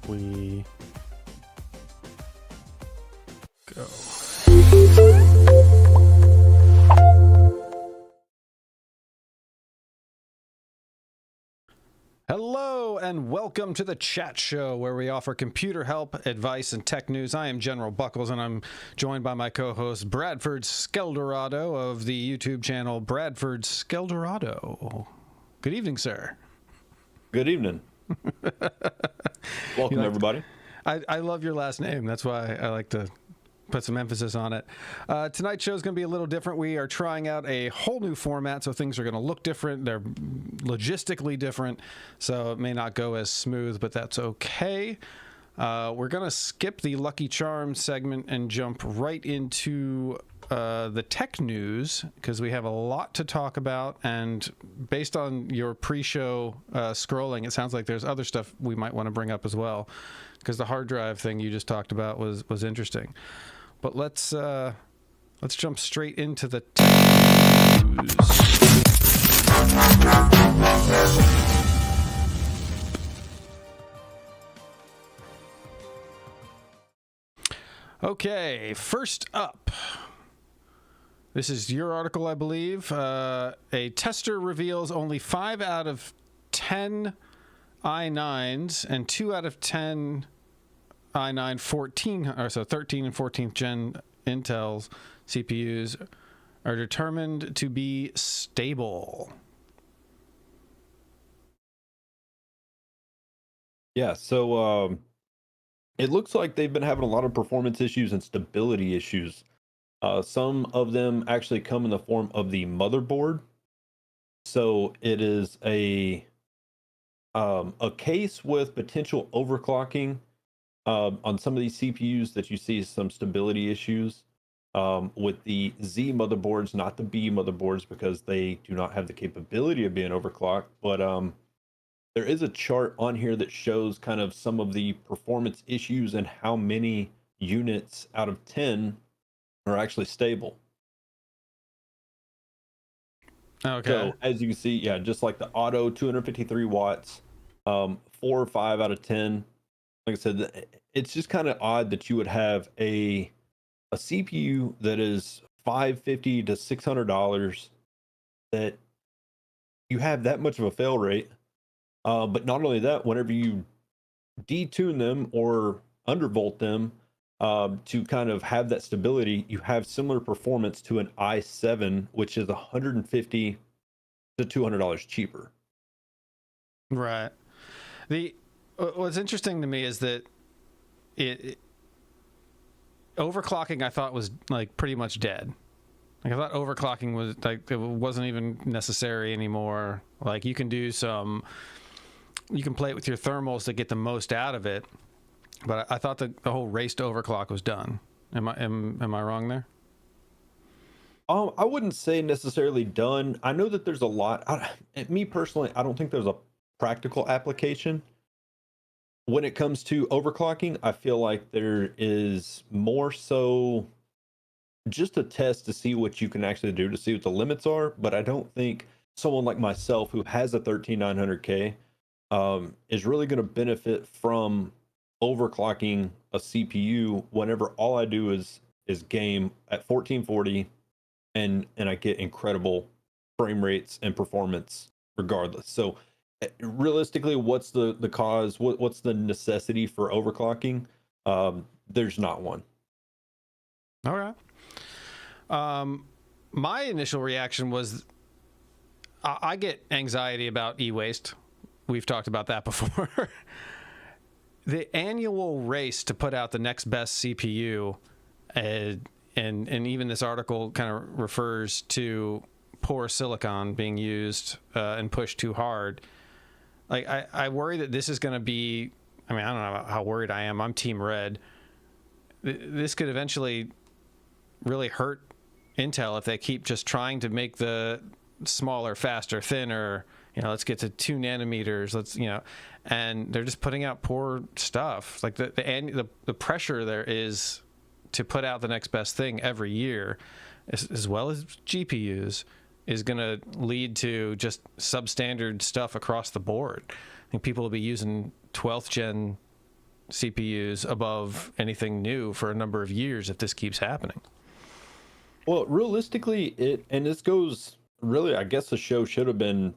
we go. Hello and welcome to the Chat Show, where we offer computer help, advice, and tech news. I am General Buckles, and I'm joined by my co-host Bradford Skeldorado of the YouTube channel Bradford Skeldorado. Good evening, sir. Good evening. Welcome, everybody. I love your last name. That's why I like to put some emphasis on it. Tonight's show is going to be a little different. We are trying out a whole new format, so things are going to look different. They're logistically different, so it may not go as smooth, but that's okay. We're going to skip the Lucky Charms segment and jump right into the tech news, because we have a lot to talk about, and based on your pre-show scrolling, it sounds like there's other stuff we might want to bring up as well, because the hard drive thing you just talked about was interesting. But let's jump straight into the tech news. Okay, first up. This is your article, I believe. A tester reveals only 5 out of 10 i9s and 2 out of 10 i9 14, or so 13 and 14th gen Intel's CPUs are determined to be stable. Yeah, so it looks like they've been having a lot of performance issues and stability issues. Some of them actually come in the form of the motherboard. So it is a case with potential overclocking on some of these CPUs that you see some stability issues with the Z motherboards, not the B motherboards, because they do not have the capability of being overclocked. But there is a chart on here that shows kind of some of the performance issues and how many units out of 10 are actually stable. Okay. So as you can see, yeah, just like the auto 253 watts, 4 or 5 out of 10. Like I said, it's just kind of odd that you would have a CPU that is $550 to $600, that you have that much of a fail rate. But not only that, whenever you detune them or undervolt them to kind of have that stability, you have similar performance to an i7, which is $150 to $200 cheaper. Right. What's interesting to me is that it overclocking, I thought, was like pretty much dead. Like, I thought overclocking was like, it wasn't even necessary anymore. Like, you can play it with your thermals to get the most out of it, but I thought that the whole race to overclock was done. Am I wrong there? I wouldn't say necessarily done. I know that there's a lot. Me personally, I don't think there's a practical application when it comes to overclocking. I feel like there is more so just a test to see what you can actually do, to see what the limits are. But I don't think someone like myself who has a 13900K is really going to benefit from overclocking a CPU whenever all I do is game at 1440 and I get incredible frame rates and performance regardless. So realistically, what's the cause? What's the necessity for overclocking? There's not one. All right. My initial reaction was I get anxiety about e-waste. We've talked about that before. The annual race to put out the next best CPU, and even this article kind of refers to poor silicon being used and pushed too hard. Like, I worry that this is going to be, I mean, I don't know how worried I am. I'm Team Red. This could eventually really hurt Intel if they keep just trying to make the smaller, faster, thinner, let's get to 2 nanometers, and they're just putting out poor stuff. Like the pressure there is to put out the next best thing every year, as well as GPUs, is going to lead to just substandard stuff across the board. I think people will be using 12th gen CPUs above anything new for a number of years if this keeps happening. Well, realistically, and this goes really, I guess the show should have been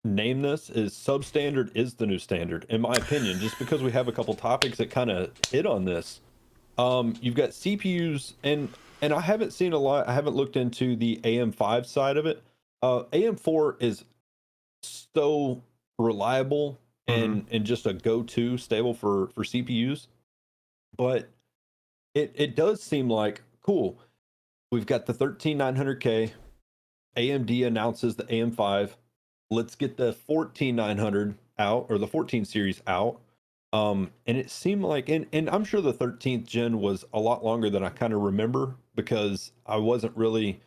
named this is substandard is the new standard, in my opinion, just because we have a couple topics that kind of hit on this. You've got CPUs, and I haven't seen a lot. I haven't looked into the AM5 side of it. AM4 is so reliable and just a go-to stable for CPUs, but it does seem like cool. We've got the 13900K. AMD announces the AM5. Let's get the 14900 out, or the 14 series out. And it seemed like, and I'm sure the 13th gen was a lot longer than I kind of remember, because I wasn't really,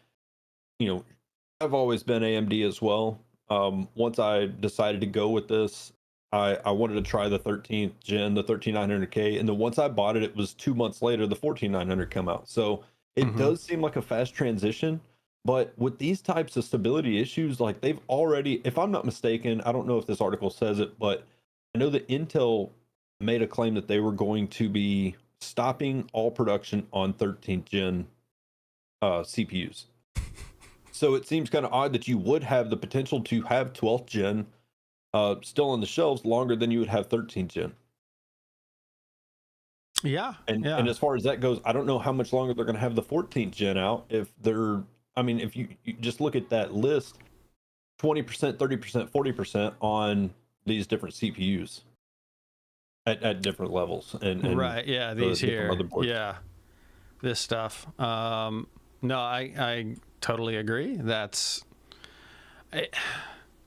I've always been AMD as well. Once I decided to go with this, I wanted to try the 13th gen, the 13900K, and then once I bought it, it was 2 months later the 14900 come out. So it does seem like a fast transition. But with these types of stability issues, like they've already, if I'm not mistaken, I don't know if this article says it, but I know that Intel made a claim that they were going to be stopping all production on 13th gen CPUs. So it seems kind of odd that you would have the potential to have 12th gen still on the shelves longer than you would have 13th gen. Yeah. And as far as that goes, I don't know how much longer they're going to have the 14th gen out. If they're, I mean, if you just look at that list, 20%, 30%, 40% on these different CPUs at different levels. And right. Yeah. These here. Yeah. This stuff. No, I totally agree.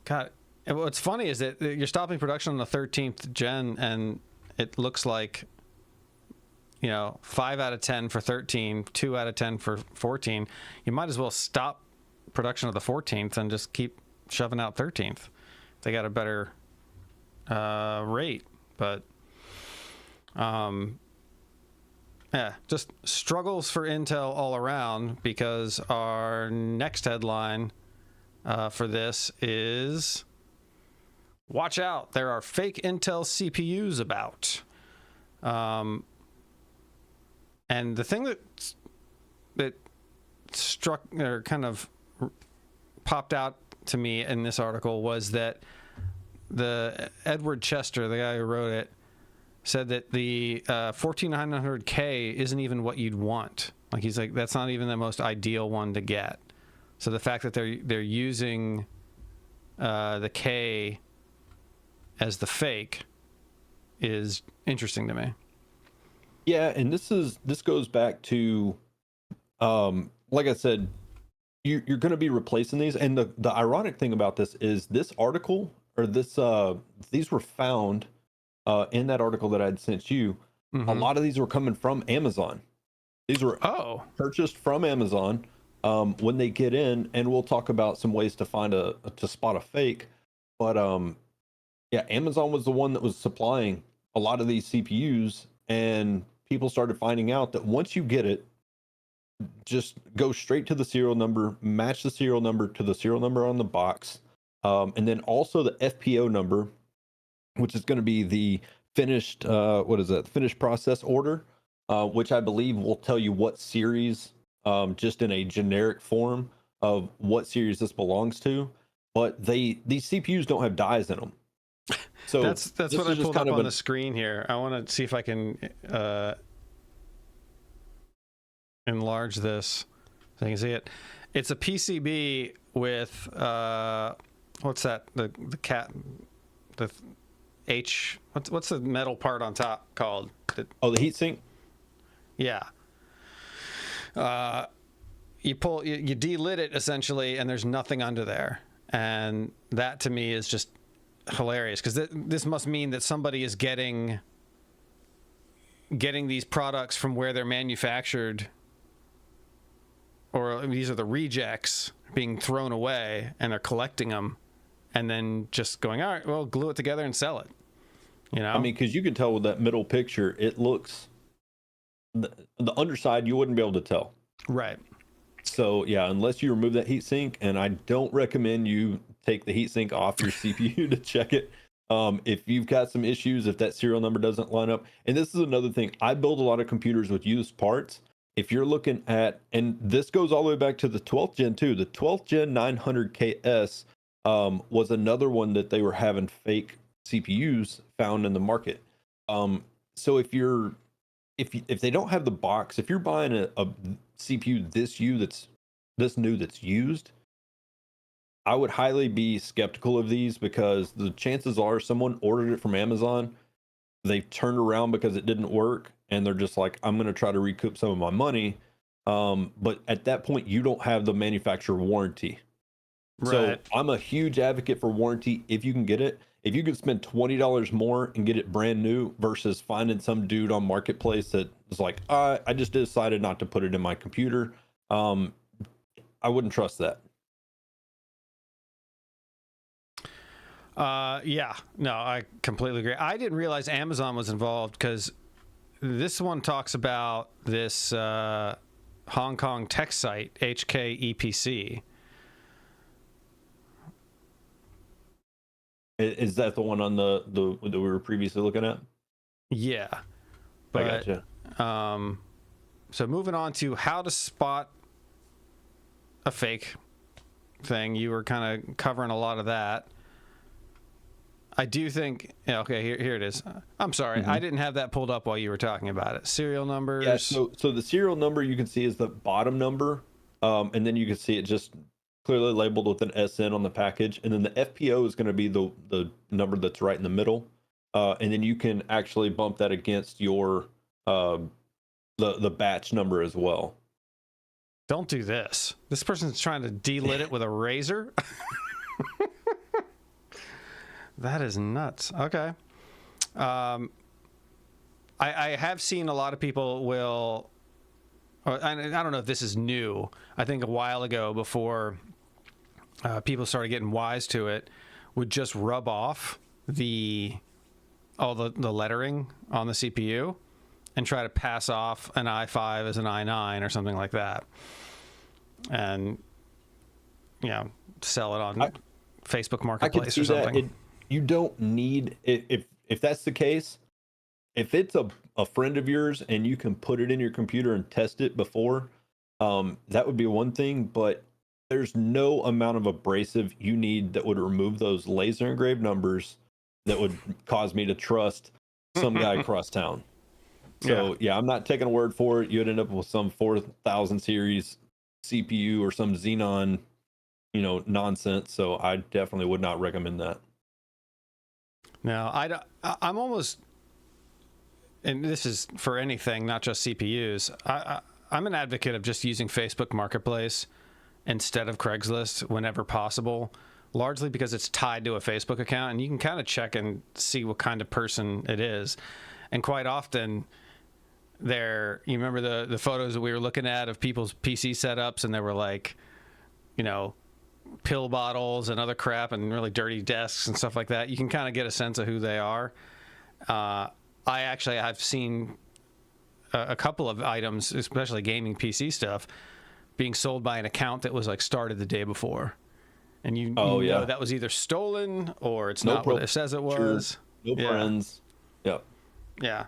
God, what's funny is that you're stopping production on the 13th gen, and it looks like, 5 out of 10 for 13, 2 out of 10 for 14. You might as well stop production of the 14th and just keep shoving out 13th. They got a better rate, but yeah, just struggles for Intel all around, because our next headline for this is, watch out, there are fake Intel CPUs about. And the thing that struck or kind of popped out to me in this article was that the Edward Chester, the guy who wrote it, said that the 14900K isn't even what you'd want. Like, he's like, that's not even the most ideal one to get. So the fact that they're using the K as the fake is interesting to me. Yeah, and this goes back to, like I said, you're going to be replacing these, and the ironic thing about this is this article, or these were found in that article that I'd sent you. A lot of these were coming from Amazon. These were purchased from Amazon when they get in, and we'll talk about some ways to to spot a fake. But yeah, Amazon was the one that was supplying a lot of these CPUs, and people started finding out that once you get it, just go straight to the serial number, match the serial number to the serial number on the box, and then also the FPO number, which is going to be the finished, finished process order, which I believe will tell you what series, just in a generic form of what series this belongs to. But these CPUs don't have dies in them. So that's what I pulled up on the screen here. I want to see if I can enlarge this so you can see it. It's a PCB with what's that? The cat, the H. What's the metal part on top called? The heatsink. Yeah. You delit it essentially, and there's nothing under there, and that to me is just hilarious, because this must mean that somebody is getting these products from where they're manufactured, or these are the rejects being thrown away, and they're collecting them and then just going, all right, well, glue it together and sell it. I mean, because you can tell with that middle picture, it looks, the underside you wouldn't be able to tell. Right. So yeah, unless you remove that heatsink, and I don't recommend you take the heatsink off your CPU to check it. If you've got some issues, if that serial number doesn't line up, and this is another thing, I build a lot of computers with used parts. If you're looking at, and this goes all the way back to the 12th gen too, the 12th gen 900KS was another one that they were having fake CPUs found in the market. So if they don't have the box, if you're buying a CPU this new that's used, I would highly be skeptical of these, because the chances are someone ordered it from Amazon, they turned around because it didn't work, and they're just like, I'm going to try to recoup some of my money. But at that point, you don't have the manufacturer warranty. Right. So I'm a huge advocate for warranty if you can get it. If you can spend $20 more and get it brand new versus finding some dude on Marketplace that is like, I just decided not to put it in my computer. I wouldn't trust that. Yeah, no, I completely agree. I didn't realize Amazon was involved, because this one talks about this Hong Kong tech site, 𝐂𝐻𝐿𝐸PC. Is that the one on the that we were previously looking at? Yeah, but I gotcha. So moving on to how to spot a fake thing, you were kind of covering a lot of that. I do think, yeah, okay, here it is. I'm sorry, I didn't have that pulled up while you were talking about it. Serial numbers. Yeah, so the serial number you can see is the bottom number, and then you can see it just clearly labeled with an SN on the package, and then the FPO is going to be the number that's right in the middle, and then you can actually bump that against your the batch number as well. Don't do this. This person's trying to delit it with a razor. That is nuts. Okay. I have seen a lot of people will, I don't know if this is new. I think a while ago, before people started getting wise to it, would just rub off all the lettering on the CPU and try to pass off an i5 as an i9 or something like that. And, sell it on Facebook Marketplace or something. You don't need, if that's the case, if it's a friend of yours and you can put it in your computer and test it before, that would be one thing. But there's no amount of abrasive you need that would remove those laser engraved numbers that would cause me to trust some guy across town. So yeah, I'm not taking a word for it. You'd end up with some 4000 series CPU or some Xenon, nonsense. So I definitely would not recommend that. No, I'm almost, and this is for anything, not just CPUs. I'm an advocate of just using Facebook Marketplace instead of Craigslist whenever possible, largely because it's tied to a Facebook account, and you can kind of check and see what kind of person it is. And quite often, you remember the photos that we were looking at of people's PC setups, and they were like, pill bottles and other crap and really dirty desks and stuff like that. You can kind of get a sense of who they are. I've seen a couple of items, especially gaming PC stuff, being sold by an account that was like started the day before, and you know that was either stolen or it's not what it says it was. No friends. Yep. Yeah.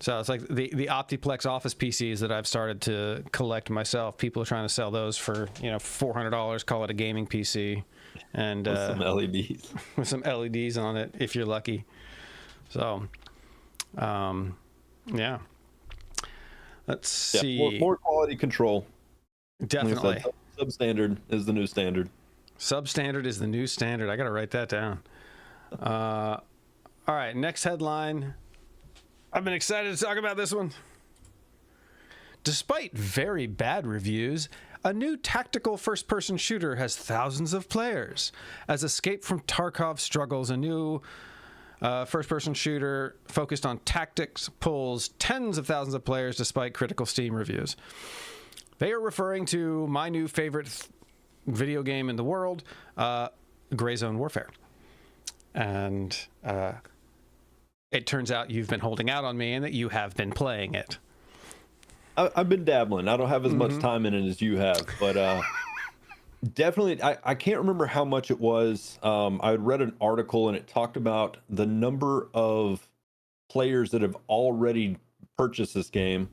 So it's like the Optiplex office PCs that I've started to collect myself. People are trying to sell those for $400, call it a gaming PC, and with some LEDs. With some LEDs on it, if you're lucky. So, yeah. Let's see. More quality control. Definitely. Substandard is the new standard. Substandard is the new standard. I got to write that down. All right, next headline. I've been excited to talk about this one. Despite very bad reviews, a new tactical first-person shooter has thousands of players. As Escape from Tarkov struggles, a new first-person shooter focused on tactics pulls tens of thousands of players despite critical Steam reviews. They are referring to my new favorite video game in the world, Gray Zone Warfare. And it turns out you've been holding out on me and that you have been playing it. I've been dabbling. I don't have as much time in it as you have, but definitely. I can't remember how much it was. I had read an article and it talked about the number of players that have already purchased this game,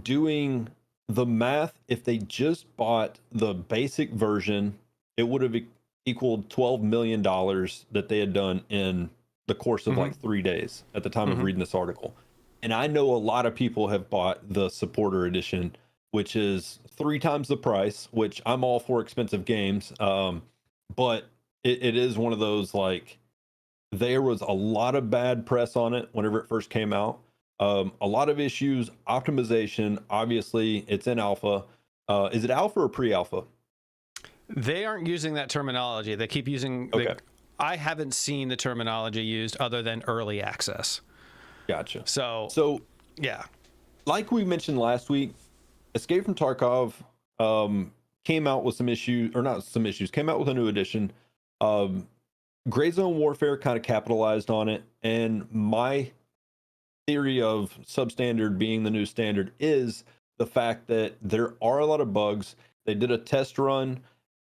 doing the math. If they just bought the basic version, it would have equaled $12 million that they had done in the course of like 3 days at the time of reading this article. And I know a lot of people have bought the supporter edition, which is 3 times the price, which I'm all for expensive games. But it is one of those, like, there was a lot of bad press on it whenever it first came out. A lot of issues, optimization. Obviously, it's in alpha. Is it alpha or pre-alpha? They aren't using that terminology. They keep using. Okay. I haven't seen the terminology used other than early access. Gotcha. So yeah, like we mentioned last week, Escape from Tarkov came out with some issues, or not some issues, came out with a new edition. Gray Zone Warfare kind of capitalized on it, and my theory of substandard being the new standard is the fact that there are a lot of bugs. They did a test run.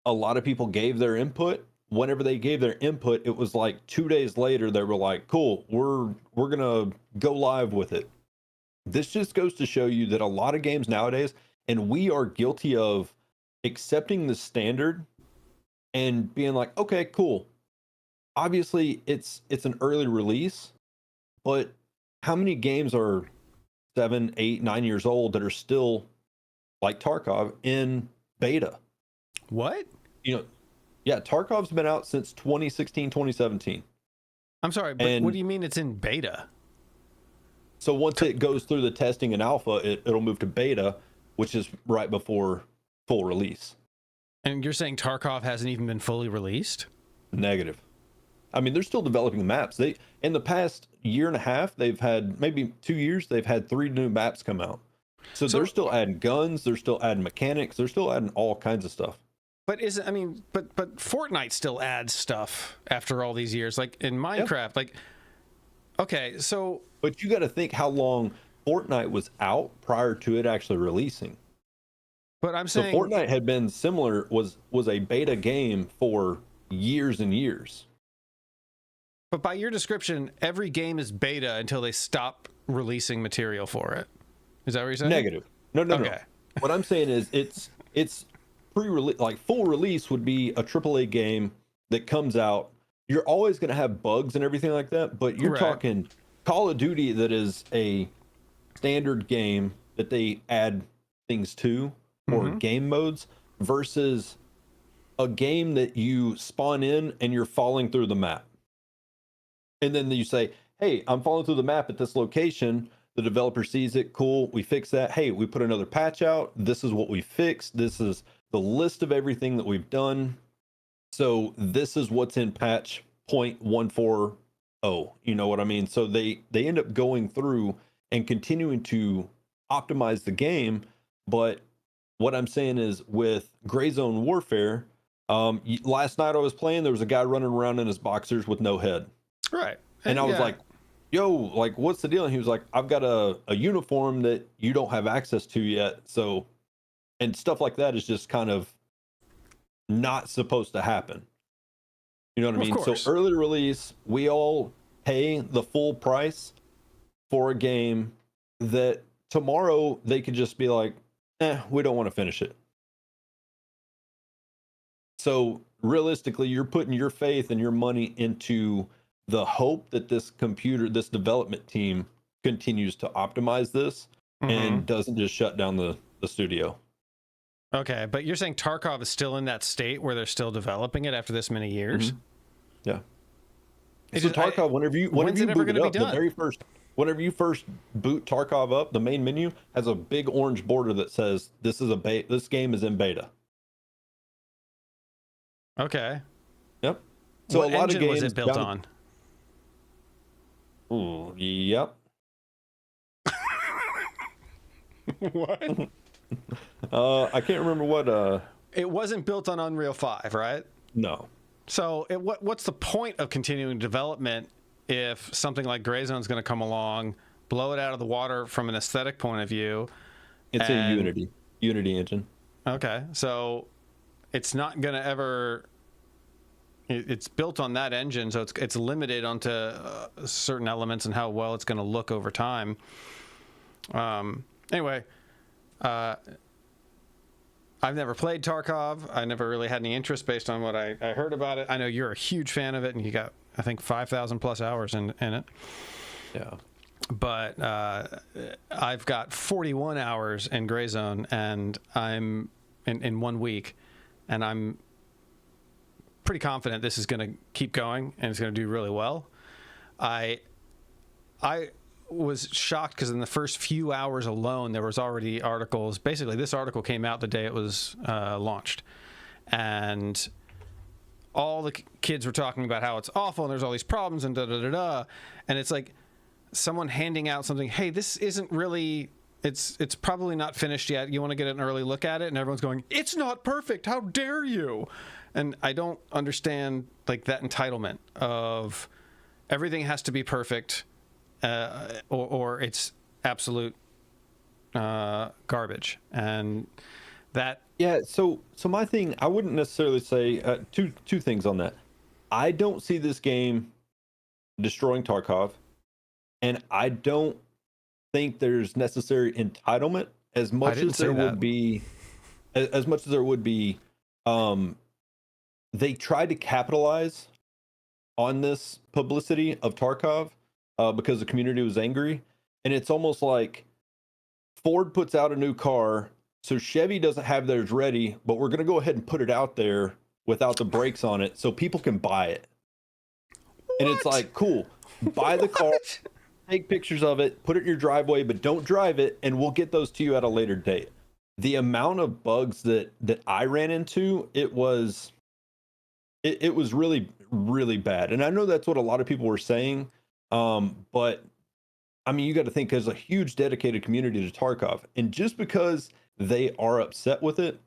A lot of people gave their input. Whenever they gave their input, it was like 2 days later they were like, cool, we're gonna go live with it. This just goes to show you that a lot of games nowadays, and we are guilty of accepting the standard and being like, okay, cool. Obviously it's an early release, but how many games are 7, 8, 9 years old that are still, like Tarkov, in beta? what? Yeah, Tarkov's been out since 2016, 2017. I'm sorry, but what do you mean it's in beta? So once it goes through the testing and alpha, it'll move to beta, which is right before full release. And you're saying Tarkov hasn't even been fully released? Negative. I mean, they're still developing the maps. They, in the past year and a half, they've had, maybe 2 years, they've had 3 new maps come out. So they're still adding guns, they're still adding mechanics, they're still adding all kinds of stuff. But but Fortnite still adds stuff after all these years, like in Minecraft. Like, okay, so but you got to think how long Fortnite was out prior to it actually releasing. But I'm saying, so Fortnite had been similar, was a beta game for years and years. But by your description, every game is beta until they stop releasing material for it. Is that what you're saying? Negative. No. What I'm saying is it's pre-release, like full release would be a AAA game that comes out. You're always going to have bugs and everything like that, but you're talking Call of Duty that is a standard game that they add things to, or game modes, versus a game that you spawn in and you're falling through the map. And then you say, hey, I'm falling through the map at this location. The developer sees it. Cool. We fix that. Hey, we put another patch out. This is what we fixed. This is the list of everything that we've done. So this is what's in patch 0.140. You know what I mean? So they end up going through and continuing to optimize the game. But what I'm saying is, with Gray Zone Warfare, last night I was playing, there was a guy running around in his boxers with no head. Right. And I was like, yo, like, what's the deal? And he was like, I've got a uniform that you don't have access to yet. So, and stuff like that is just kind of not supposed to happen. You know what I mean? So early release, we all pay the full price for a game that tomorrow they could just be like, we don't want to finish it. So realistically, you're putting your faith and your money into the hope that this development team continues to optimize this and doesn't just shut down the studio. Okay, but you're saying Tarkov is still in that state where they're still developing it after this many years? Yeah. So Tarkov, whenever you boot it up, whenever you first boot Tarkov up, the main menu has a big orange border that says this game is in beta. Okay. Yep. So what a lot of games was it built on? Ooh, yep. What? I can't remember what. It wasn't built on Unreal 5, right? No. So what's the point of continuing development if something like Gray Zone is going to come along, blow it out of the water from an aesthetic point of view? It's a Unity engine. Okay, so it's not going to ever. It's built on that engine, so it's limited onto certain elements and how well it's going to look over time. Anyway, I've never played Tarkov. I never really had any interest based on what I heard about it. I know you're a huge fan of it, and you got, I think, 5,000 plus hours in it. Yeah. But I've got 41 hours in Gray Zone, and I'm in 1 week, and I'm pretty confident this is going to keep going and it's going to do really well. I was shocked because in the first few hours alone, there was already articles. Basically, this article came out the day it was launched, and all the kids were talking about how it's awful and there's all these problems and da-da-da-da. And it's like someone handing out something, hey, this isn't really, it's probably not finished yet. You want to get an early look at it? And everyone's going, it's not perfect. How dare you? And I don't understand like that entitlement of everything has to be perfect, or it's absolute garbage. And that, yeah. So my thing, I wouldn't necessarily say two things on that. I don't see this game destroying Tarkov, and I don't think there's necessary entitlement as much as there would be. As much as there would be. They tried to capitalize on this publicity of Tarkov because the community was angry. And it's almost like Ford puts out a new car, so Chevy doesn't have theirs ready, but we're going to go ahead and put it out there without the brakes on it so people can buy it. What? And it's like, cool, buy the car, take pictures of it, put it in your driveway, but don't drive it, and we'll get those to you at a later date. The amount of bugs that I ran into, it was really, really bad. And I know that's what a lot of people were saying. But I mean, you got to think there's a huge dedicated community to Tarkov. And just because they are upset with it,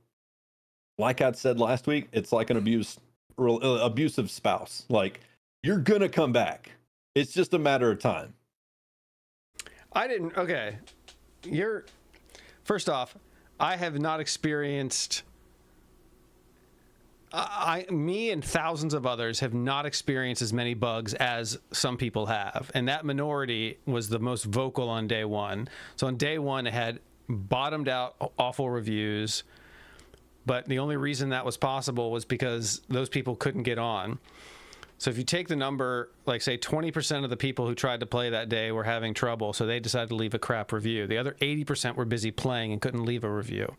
like I said last week, it's like an abusive spouse. Like, you're going to come back. It's just a matter of time. Okay. First off, I have not experienced... me and thousands of others have not experienced as many bugs as some people have. And that minority was the most vocal on day one. So on day one, it had bottomed out awful reviews. But the only reason that was possible was because those people couldn't get on. So if you take the number, like say 20% of the people who tried to play that day were having trouble, so they decided to leave a crap review. The other 80% were busy playing and couldn't leave a review.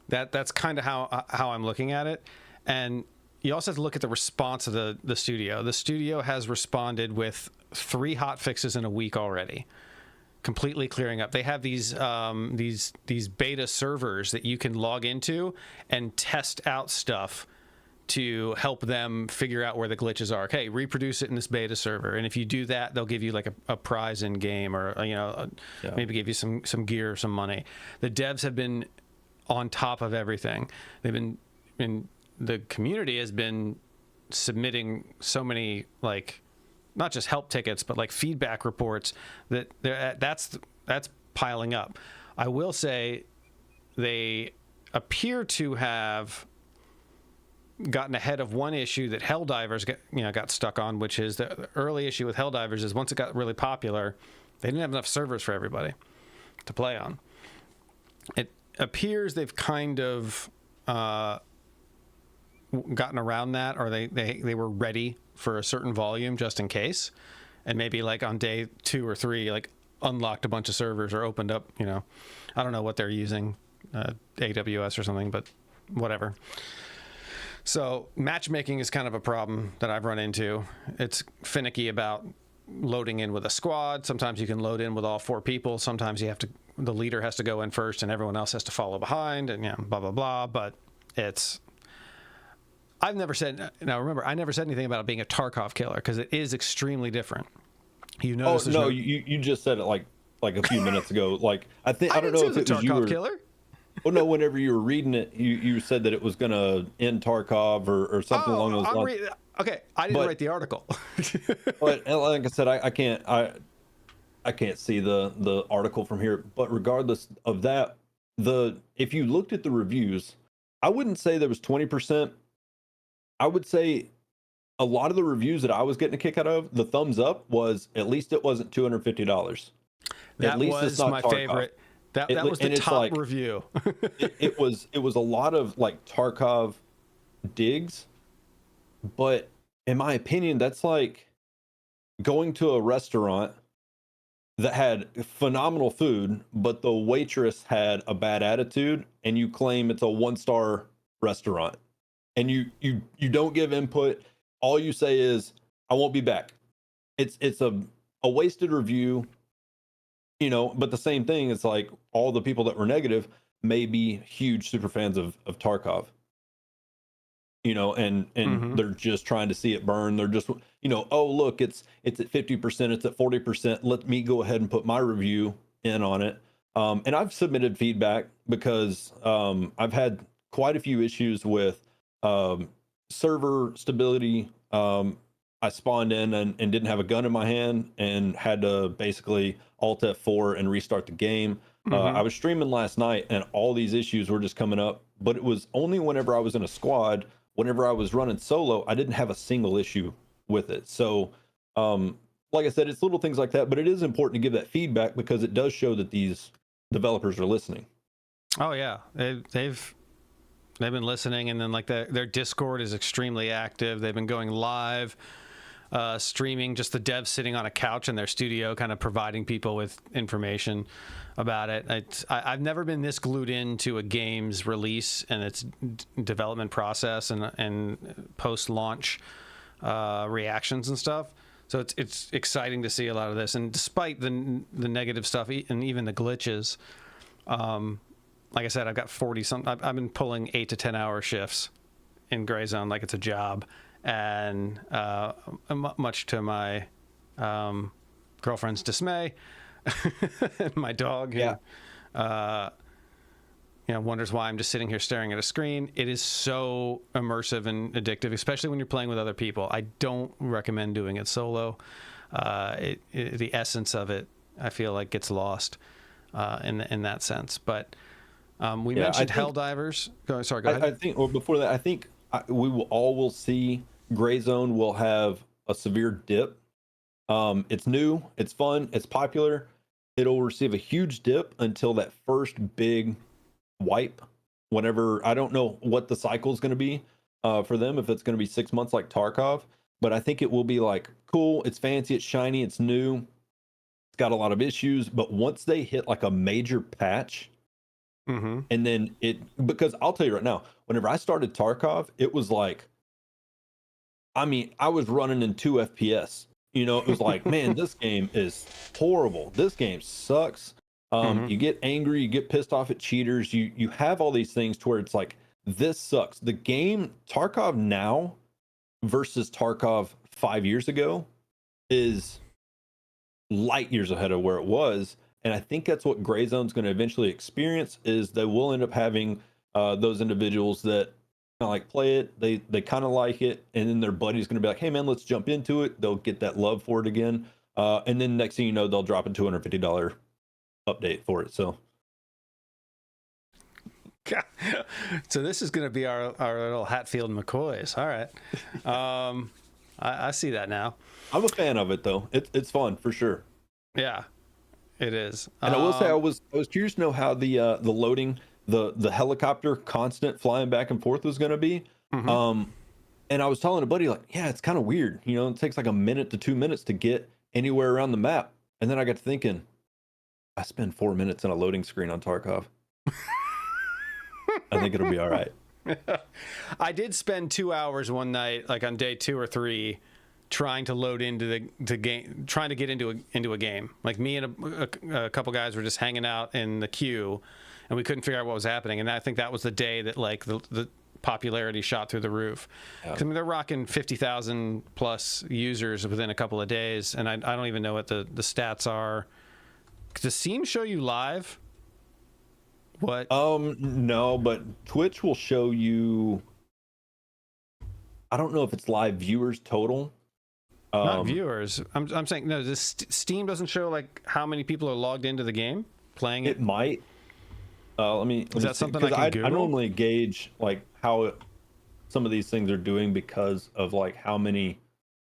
That's kind of how I'm looking at it. And you also have to look at the response of the studio. The studio has responded with 3 hot fixes in a week already, completely clearing up. They have these beta servers that you can log into and test out stuff to help them figure out where the glitches are. Okay, reproduce it in this beta server, and if you do that, they'll give you like a prize in game, or maybe give you some gear or some money. The devs have been on top of everything. They've been the community has been submitting so many, like, not just help tickets, but like feedback reports that's piling up. I will say they appear to have gotten ahead of one issue that Helldivers got stuck on, which is the early issue with Helldivers is once it got really popular, they didn't have enough servers for everybody to play on. It appears they've kind of gotten around that, or they were ready for a certain volume just in case, and maybe like on day 2 or 3 like unlocked a bunch of servers or opened up, I don't know what they're using, AWS or something, but whatever. So matchmaking is kind of a problem that I've run into. It's finicky about loading in with a squad. Sometimes you can load in with all 4 people. Sometimes the leader has to go in first and everyone else has to follow behind, and blah, blah, blah. But I never said anything about it being a Tarkov killer, because it is extremely different. You know, you just said it like a few minutes ago. Like, I don't know if it was you Tarkov killer. Well, no, whenever you were reading it, you said that it was going to end Tarkov or something along those lines. Okay, I didn't write the article. But like I said, I can't see the article from here. But regardless of that, if you looked at the reviews, I wouldn't say there was 20%. I would say a lot of the reviews that I was getting a kick out of, the thumbs up was at least it wasn't $250. That At least was it's not my Tarkov. favorite. That was the top like, review. it was a lot of like Tarkov digs, but in my opinion, that's like going to a restaurant that had phenomenal food, but the waitress had a bad attitude, and you claim it's a 1-star restaurant, and you don't give input. All you say is, "I won't be back." It's a wasted review, you know. But the same thing, it's like all the people that were negative may be huge super fans of Tarkov, you know, and they're just trying to see it burn. They're just, you know, oh look, it's at 50%, it's at 40%. Let me go ahead and put my review in on it. And I've submitted feedback because I've had quite a few issues with server stability. I spawned in and didn't have a gun in my hand and had to basically Alt F4 and restart the game. I was streaming last night and all these issues were just coming up, but it was only whenever I was in a squad. Whenever I was running solo, I didn't have a single issue with it. So, like I said, it's little things like that, but it is important to give that feedback because it does show that these developers are listening. Oh yeah, they've been listening, and then like their Discord is extremely active. They've been going live, streaming, just the devs sitting on a couch in their studio, kind of providing people with information about it. I've never been this glued into a game's release and its development process and post-launch reactions and stuff. So it's exciting to see a lot of this. And despite the negative stuff and even the glitches, like I said, I've got 40 something. I've been pulling 8 to 10 hour shifts in Gray Zone like it's a job, and much to my girlfriend's dismay, my dog, who, wonders why I'm just sitting here staring at a screen. It is so immersive and addictive, especially when you're playing with other people. I don't recommend doing it solo. The essence of it, I feel like, gets lost in that sense. But we mentioned Helldivers. Go ahead. I think, or before that, I think we will see Gray Zone will have a severe dip. It's new, it's fun, it's popular. It'll receive a huge dip until that first big wipe. Whenever, I don't know what the cycle is going to be for them, if it's going to be 6 months like Tarkov, but I think it will be like, cool, it's fancy, it's shiny, it's new, it's got a lot of issues, but once they hit like a major patch, and then because I'll tell you right now, whenever I started Tarkov, it was like, I mean, I was running in 2 FPS. You know, it was like, man, this game is horrible. This game sucks. You get angry, you get pissed off at cheaters. You have all these things to where it's like, this sucks. The game, Tarkov now versus Tarkov 5 years ago, is light years ahead of where it was. And I think that's what Gray Zone's going to eventually experience, is they will end up having those individuals that kind of like play it, they kind of like it, and then their buddy's going to be like, hey man, let's jump into it. They'll get that love for it again, and then next thing you know, they'll drop a $250 update for it. So this is going to be our little Hatfield McCoys. All right. I see that now. I'm a fan of it though. It's fun for sure. Yeah, it is. And I will say I was curious to know how the loading, the helicopter constant flying back and forth was going to be. And I was telling a buddy, like, yeah, it's kind of weird. You know, it takes like a minute to 2 minutes to get anywhere around the map. And then I got to thinking, I spend 4 minutes in a loading screen on Tarkov. I think it'll be all right. I did spend 2 hours one night, like on day 2 or 3, trying to load into the game, trying to get into a game. Like me and a couple guys were just hanging out in the queue, and we couldn't figure out what was happening. And I think that was the day that like the popularity shot through the roof. Yeah. I mean, they're rocking 50,000 plus users within a couple of days, and I don't even know what the stats are. Does Steam show you live? What? No, but Twitch will show you. I don't know if it's live viewers total. Not viewers. I'm saying no. This Steam doesn't show like how many people are logged into the game playing it. It might. Is that something I can Google? I normally gauge like how some of these things are doing because of like how many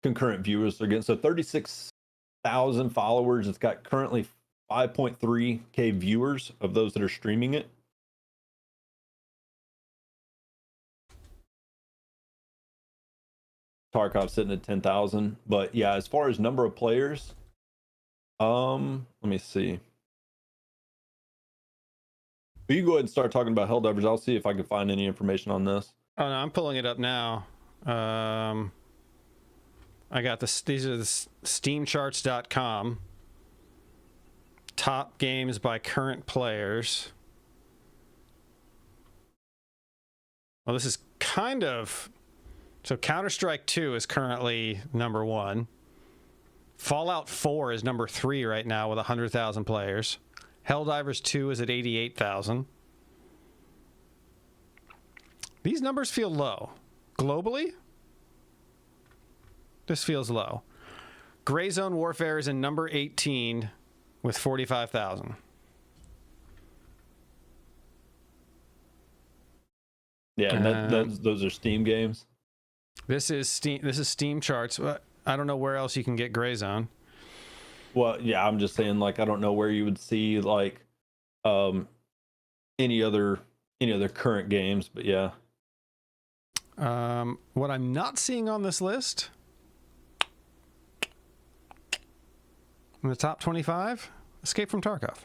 concurrent viewers they're getting. So 36,000 followers. It's got currently 5.3K viewers of those that are streaming it. Tarkov sitting at 10,000. But yeah, as far as number of players, let me see. You go ahead and start talking about Helldivers. I'll see if I can find any information on this. Oh no, I'm pulling it up now. I got this. These are the steamcharts.com. Top games by current players. Well, this is kind of... So Counter-Strike 2 is currently number 1. Fallout 4 is number 3 right now with 100,000 players. Helldivers 2 is at 88,000. These numbers feel low. Globally, this feels low. Gray Zone Warfare is in number 18 with 45,000. Yeah, and those are Steam games. This is Steam charts. I don't know where else you can get Gray Zone. Well, yeah, I'm just saying, like, I don't know where you would see like any other current games, but yeah. What I'm not seeing on this list in the top 25, Escape from Tarkov.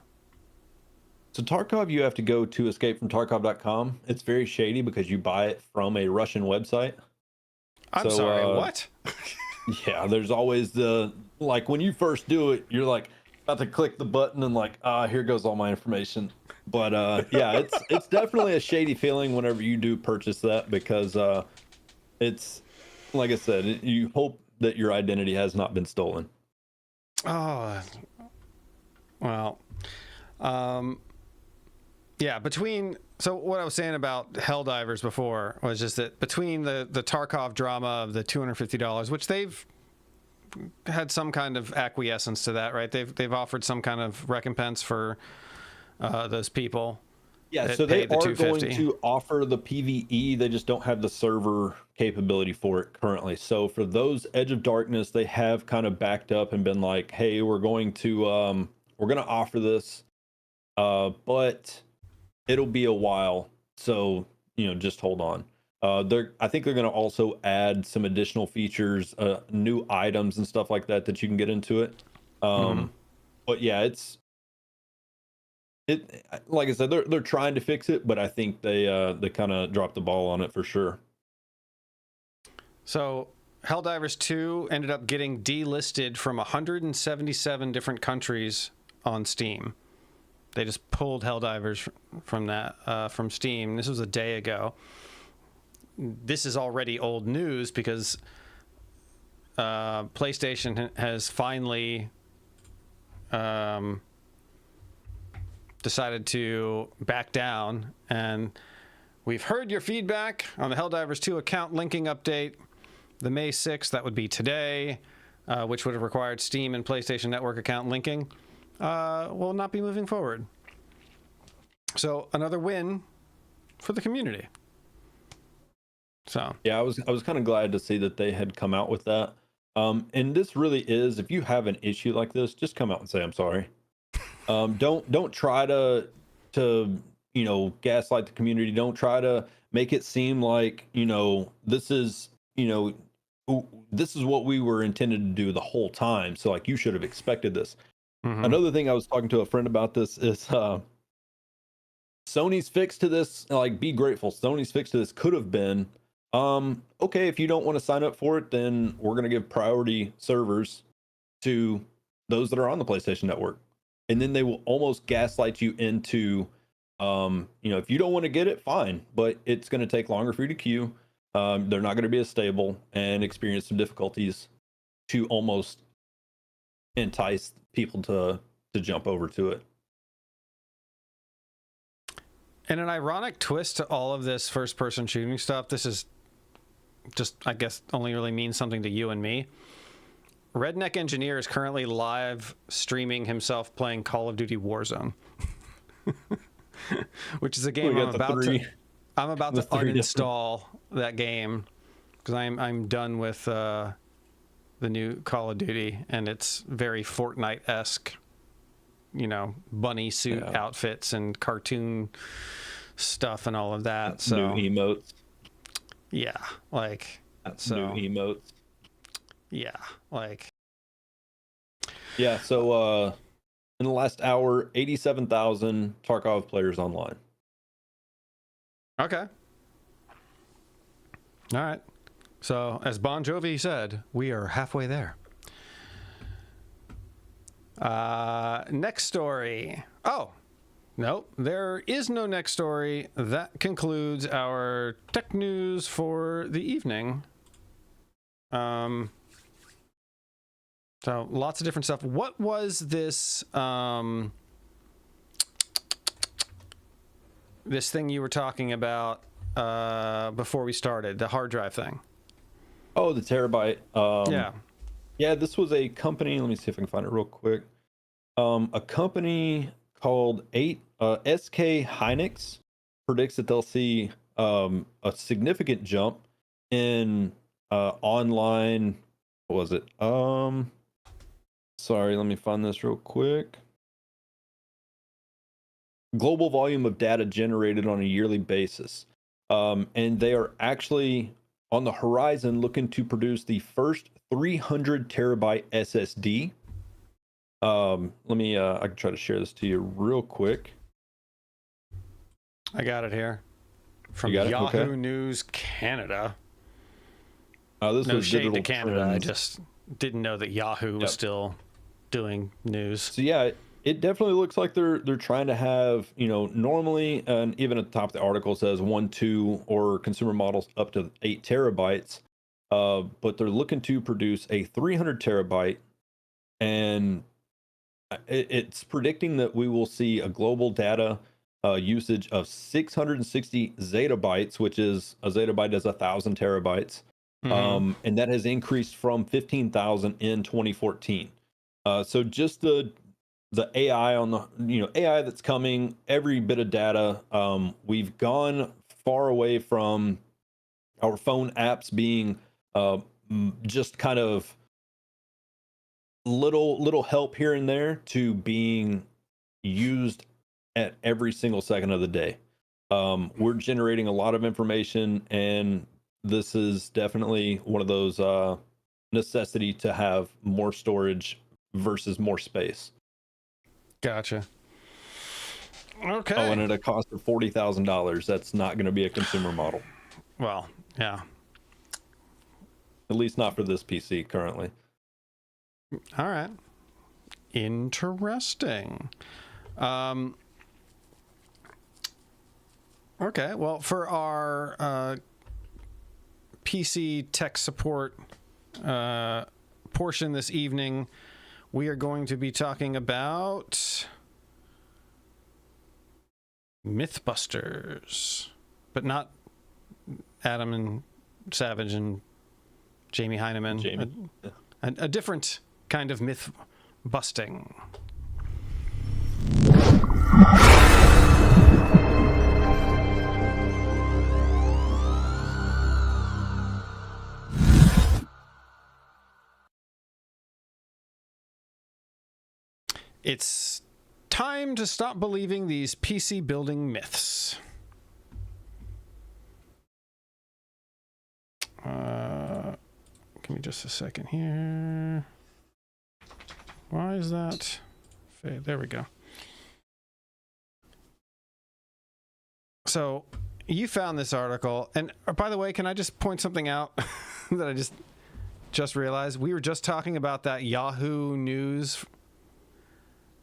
So Tarkov, you have to go to escapefromtarkov.com. It's very shady because you buy it from a Russian website. I'm sorry, what? Yeah, there's always the, like, when you first do it, you're like about to click the button and like, here goes all my information. But yeah, it's definitely a shady feeling whenever you do purchase that, because it's, like I said, you hope that your identity has not been stolen. Oh, well, yeah, so what I was saying about Helldivers before was just that between the Tarkov drama of the $250, which they've had some kind of acquiescence to that, right? They've offered some kind of recompense for those people. Yeah, so they are going to offer the PvE. They just don't have the server capability for it currently. So for those Edge of Darkness, they have kind of backed up and been like, "Hey, we're going to offer this, but it'll be a while. So, just hold on." I think they're going to also add some additional features, new items and stuff like that you can get into it. But yeah, like I said, they're trying to fix it, but I think they kind of dropped the ball on it for sure. So Helldivers 2 ended up getting delisted from 177 different countries on Steam. They just pulled Helldivers from Steam. This was a day ago. This is already old news because PlayStation has finally decided to back down, and we've heard your feedback on the Helldivers 2 account linking update. The May 6th, that would be today, which would have required Steam and PlayStation Network account linking, will not be moving forward. So another win for the community. So yeah, I was kind of glad to see that they had come out with that. And this really is, if you have an issue like this, just come out and say I'm sorry. Don't try to gaslight the community. Don't try to make it seem like this is what we were intended to do the whole time. So like you should have expected this. Another thing I was talking to a friend about this is Sony's fix to this, like, be grateful. Sony's fix to this could have been, okay, if you don't want to sign up for it, then we're going to give priority servers to those that are on the PlayStation Network. And then they will almost gaslight you into, if you don't want to get it, fine, but it's going to take longer for you to queue. They're not going to be as stable and experience some difficulties to almost entice people to jump over to it. And an ironic twist to all of this first-person shooting stuff, this is just, I guess, only really means something to you and me. Redneck Engineer is currently live streaming himself playing Call of Duty Warzone. which is a game I'm about to three uninstall that game because I'm done with the new Call of Duty, and it's very Fortnite-esque, you know, bunny suit outfits and cartoon stuff and all of that. So new emotes. Yeah, like new emotes. Yeah, like yeah. So in the last hour, 87,000 Tarkov players online. Okay. All right. So, as Bon Jovi said, we are halfway there. Next story. Oh, no, there is no next story. That concludes our tech news for the evening. So, lots of different stuff. What was this, this thing you were talking about before we started, the hard drive thing? Oh, the terabyte. Yeah. Yeah, this was a company. Let me see if I can find it real quick. A company called 𝐂𝐎𝐿𝐿 predicts that they'll see a significant jump in online. What was it? Sorry, let me find this real quick. Global volume of data generated on a yearly basis. And they are actually on the horizon looking to produce the first 300 terabyte SSD. Let me I can try to share this to you real quick. I got it here from You got it? Yahoo Okay. News Canada. This No was shade to Digital Canada. I Trends. just didn't know that Yahoo was still doing news. So yeah, it definitely looks like they're trying to have, you know, normally, and even at the top of the article it says 1, 2, or consumer models up to 8 terabytes. But they're looking to produce a 300 terabyte, and it's predicting that we will see a global data usage of 660 zettabytes, which is a zettabyte is 1,000 terabytes. And that has increased from 15,000 in 2014. So just the AI on the, you know, AI that's coming, every bit of data. We've gone far away from our phone apps being just kind of little help here and there to being used at every single second of the day. We're generating a lot of information, and this is definitely one of those necessity to have more storage versus more space. Gotcha. Okay. Oh, and at a cost of $40,000, that's not going to be a consumer model. Well, yeah. At least not for this PC currently. All right. Interesting. Okay. Well, for our PC tech support portion this evening, we are going to be talking about Mythbusters, but not Adam and Savage and Jamie Heineman. A different kind of myth busting. It's time to stop believing these PC building myths. Give me just a second here. Why is that? There we go. So you found this article, and by the way, can I just point something out that I just realized? We were just talking about that Yahoo News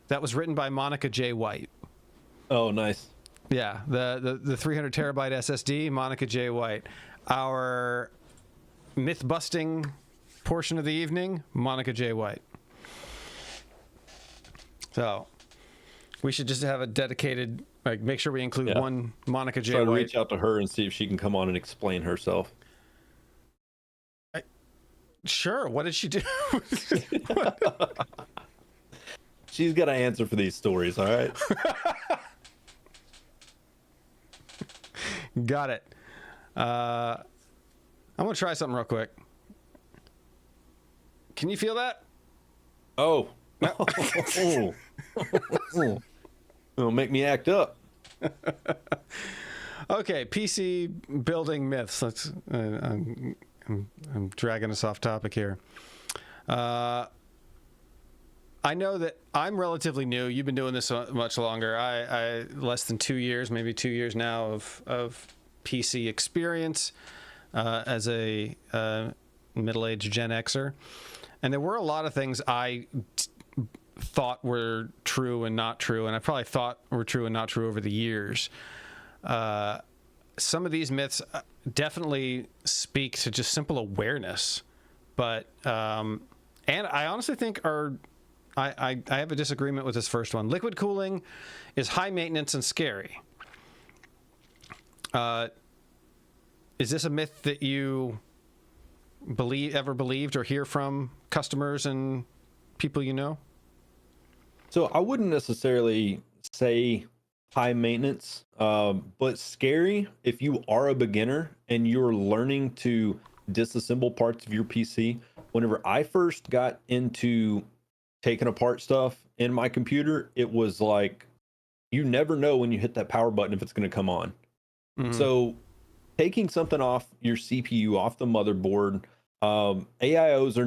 that was written by Monica J. White. Oh, nice. Yeah, the 300 terabyte SSD, Monica J. White. Our myth busting portion of the evening, Monica J. White. So we should just have a dedicated, like, make sure we include one Monica J. Try to White. reach out to her and see if she can come on and explain herself. Sure. What did she do? She's got to answer for these stories, all right? Got it. I'm gonna try something real quick. Can you feel that? Oh. It'll make me act up. Okay, PC building myths. Let's. I'm dragging us off topic here. I know that I'm relatively new. You've been doing this much longer. I less than 2 years, maybe 2 years now of PC experience as a middle-aged Gen Xer, and there were a lot of things I thought were true and not true, and I probably thought were true and not true over the years. Some of these myths definitely speak to just simple awareness, but and I honestly think I have a disagreement with this first one. Liquid cooling is high maintenance and scary. Is this a myth that you ever believed or hear from customers and people you know? So I wouldn't necessarily say high maintenance, but scary if you are a beginner and you're learning to disassemble parts of your PC. Whenever I first got into taking apart stuff in my computer, it was like, you never know when you hit that power button if it's going to come on. Mm-hmm. So taking something off your CPU, off the motherboard, AIOs are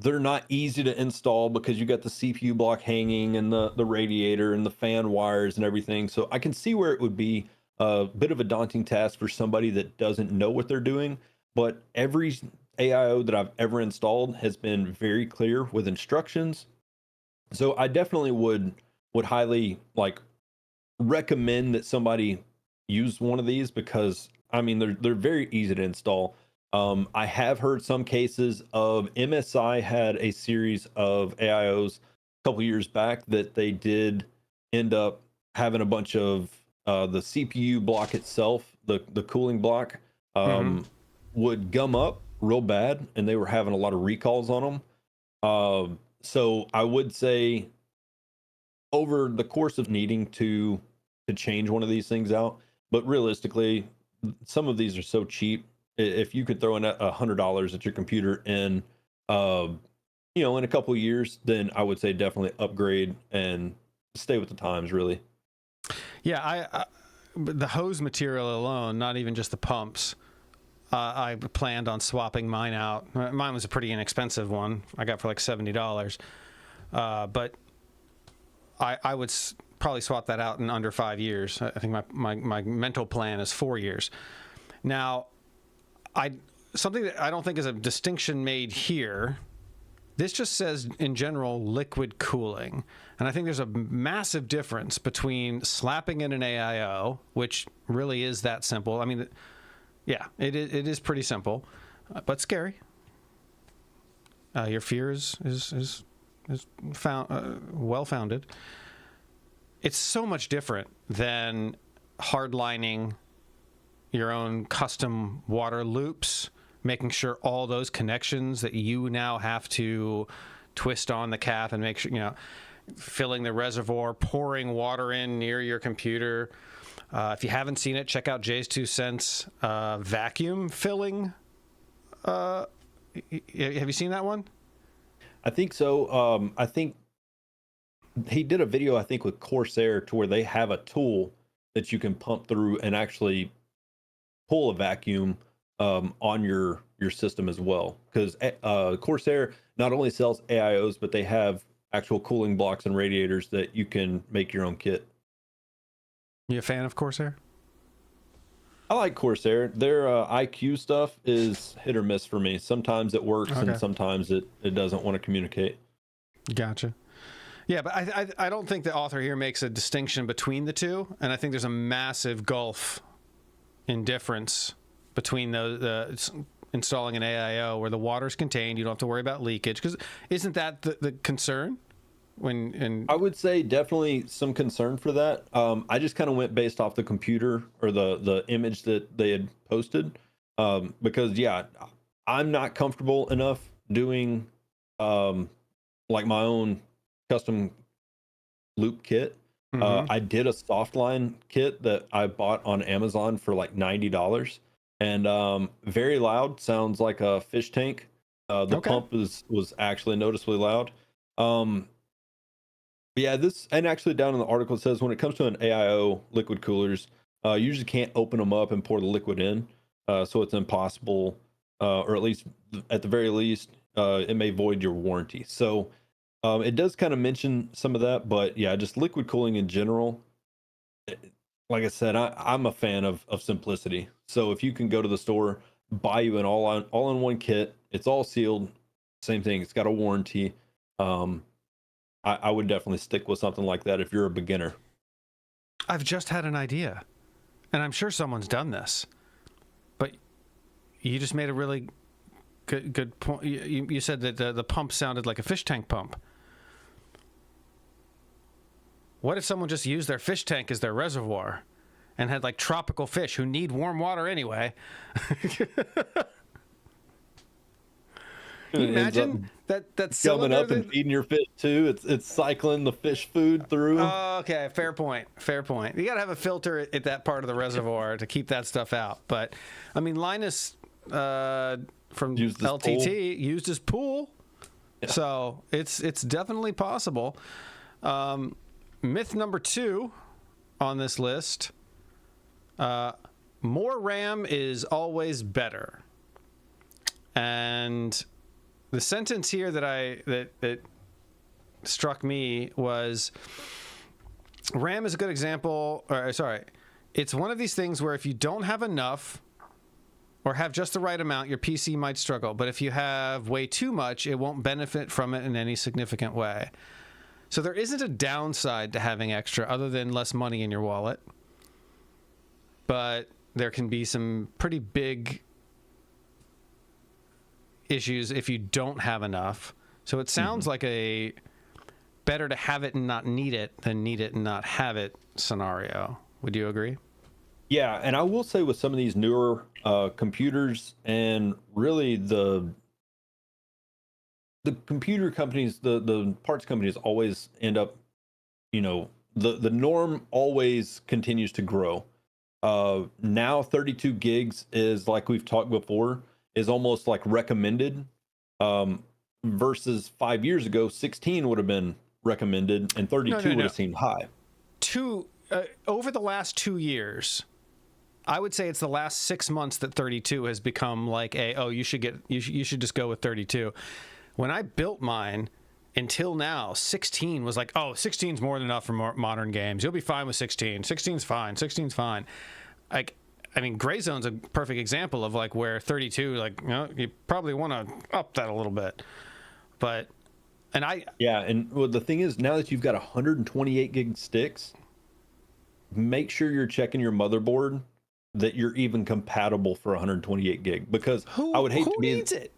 they're not easy to install because you got the CPU block hanging and the radiator and the fan wires and everything. So I can see where it would be a bit of a daunting task for somebody that doesn't know what they're doing. But every AIO that I've ever installed has been very clear with instructions. So I definitely would highly recommend that somebody use one of these, because I mean they're very easy to install. I have heard some cases of MSI had a series of AIOs a couple years back that they did end up having a bunch of the CPU block itself, the cooling block, would gum up real bad, and they were having a lot of recalls on them. So I would say over the course of needing to change one of these things out, but realistically, some of these are so cheap. If you could throw in $100 at your computer in, in a couple of years, then I would say definitely upgrade and stay with the times, really. Yeah, the hose material alone, not even just the pumps. I planned on swapping mine out. Mine was a pretty inexpensive one. I got for like $70. But I would probably swap that out in under 5 years. I think my mental plan is 4 years. Now, something that I don't think is a distinction made here. This just says, in general, liquid cooling. And I think there's a massive difference between slapping in an AIO, which really is that simple. I mean, yeah, it is pretty simple, but scary. Your fear is well-founded. It's so much different than hardlining your own custom water loops, making sure all those connections that you now have to twist on the cap and make sure, filling the reservoir, pouring water in near your computer. If you haven't seen it, check out Jay's 2 cents vacuum filling. Have you seen that one? I think so. I think he did a video, I think, with Corsair, to where they have a tool that you can pump through and actually pull a vacuum on your system as well. Because Corsair not only sells AIOs, but they have actual cooling blocks and radiators that you can make your own kit. You a fan of Corsair? I like Corsair. Their IQ stuff is hit or miss for me. Sometimes it works, and sometimes it doesn't want to communicate. Gotcha. Yeah, but I don't think the author here makes a distinction between the two, and I think there's a massive gulf in difference between installing an AIO where the water's contained, you don't have to worry about leakage, because isn't that the concern? I would say definitely some concern for that. I just kind of went based off the computer or the image that they had posted, because I'm not comfortable enough doing like my own custom loop kit. I did a soft line kit that I bought on Amazon for like $90, and very loud, sounds like a fish tank. The Okay. pump was actually noticeably loud. But yeah, this, and actually down in the article it says when it comes to an AIO liquid coolers, you usually can't open them up and pour the liquid in, so it's impossible, or at least at the very least, it may void your warranty. So it does kind of mention some of that, but yeah, just liquid cooling in general. Like I said, I'm a fan of simplicity. So if you can go to the store, buy you an all in one kit, it's all sealed, same thing, it's got a warranty. I would definitely stick with something like that if you're a beginner. I've just had an idea, and I'm sure someone's done this, but you just made a really good point. You said that the pump sounded like a fish tank pump. What if someone just used their fish tank as their reservoir and had like tropical fish who need warm water anyway? Can you imagine that coming up and feeding your fish too? It's cycling the fish food through. Oh, okay, fair point. Fair point. You got to have a filter at that part of the reservoir to keep that stuff out. But I mean, Linus from LTT used his pool, yeah. So it's definitely possible. Myth number 2 on this list: more RAM is always better. And the sentence here that struck me was, RAM is a good example, or sorry, it's one of these things where if you don't have enough or have just the right amount, your PC might struggle. But if you have way too much, it won't benefit from it in any significant way. So there isn't a downside to having extra other than less money in your wallet. But there can be some pretty big issues if you don't have enough. So it sounds like a better to have it and not need it than need it and not have it scenario. Would you agree? Yeah, and I will say with some of these newer computers, and really the computer companies, the parts companies always end up, the norm always continues to grow. Now 32 gigs is, like we've talked before, is almost like recommended, versus 5 years ago 16 would have been recommended and 32 would have seemed high. Over the last 2 years, I would say it's the last 6 months that 32 has become like you should just go with 32. When I built mine, until now, 16 was like, 16's more than enough for modern games. You'll be fine with 16. 16's fine. 16's fine. I mean, Gray Zone's a perfect example of like where 32, like, you probably want to up that a little bit. But, and well, the thing is, now that you've got 128 gig sticks, make sure you're checking your motherboard that you're even compatible for 128 gig, because I would hate to be. Who needs it?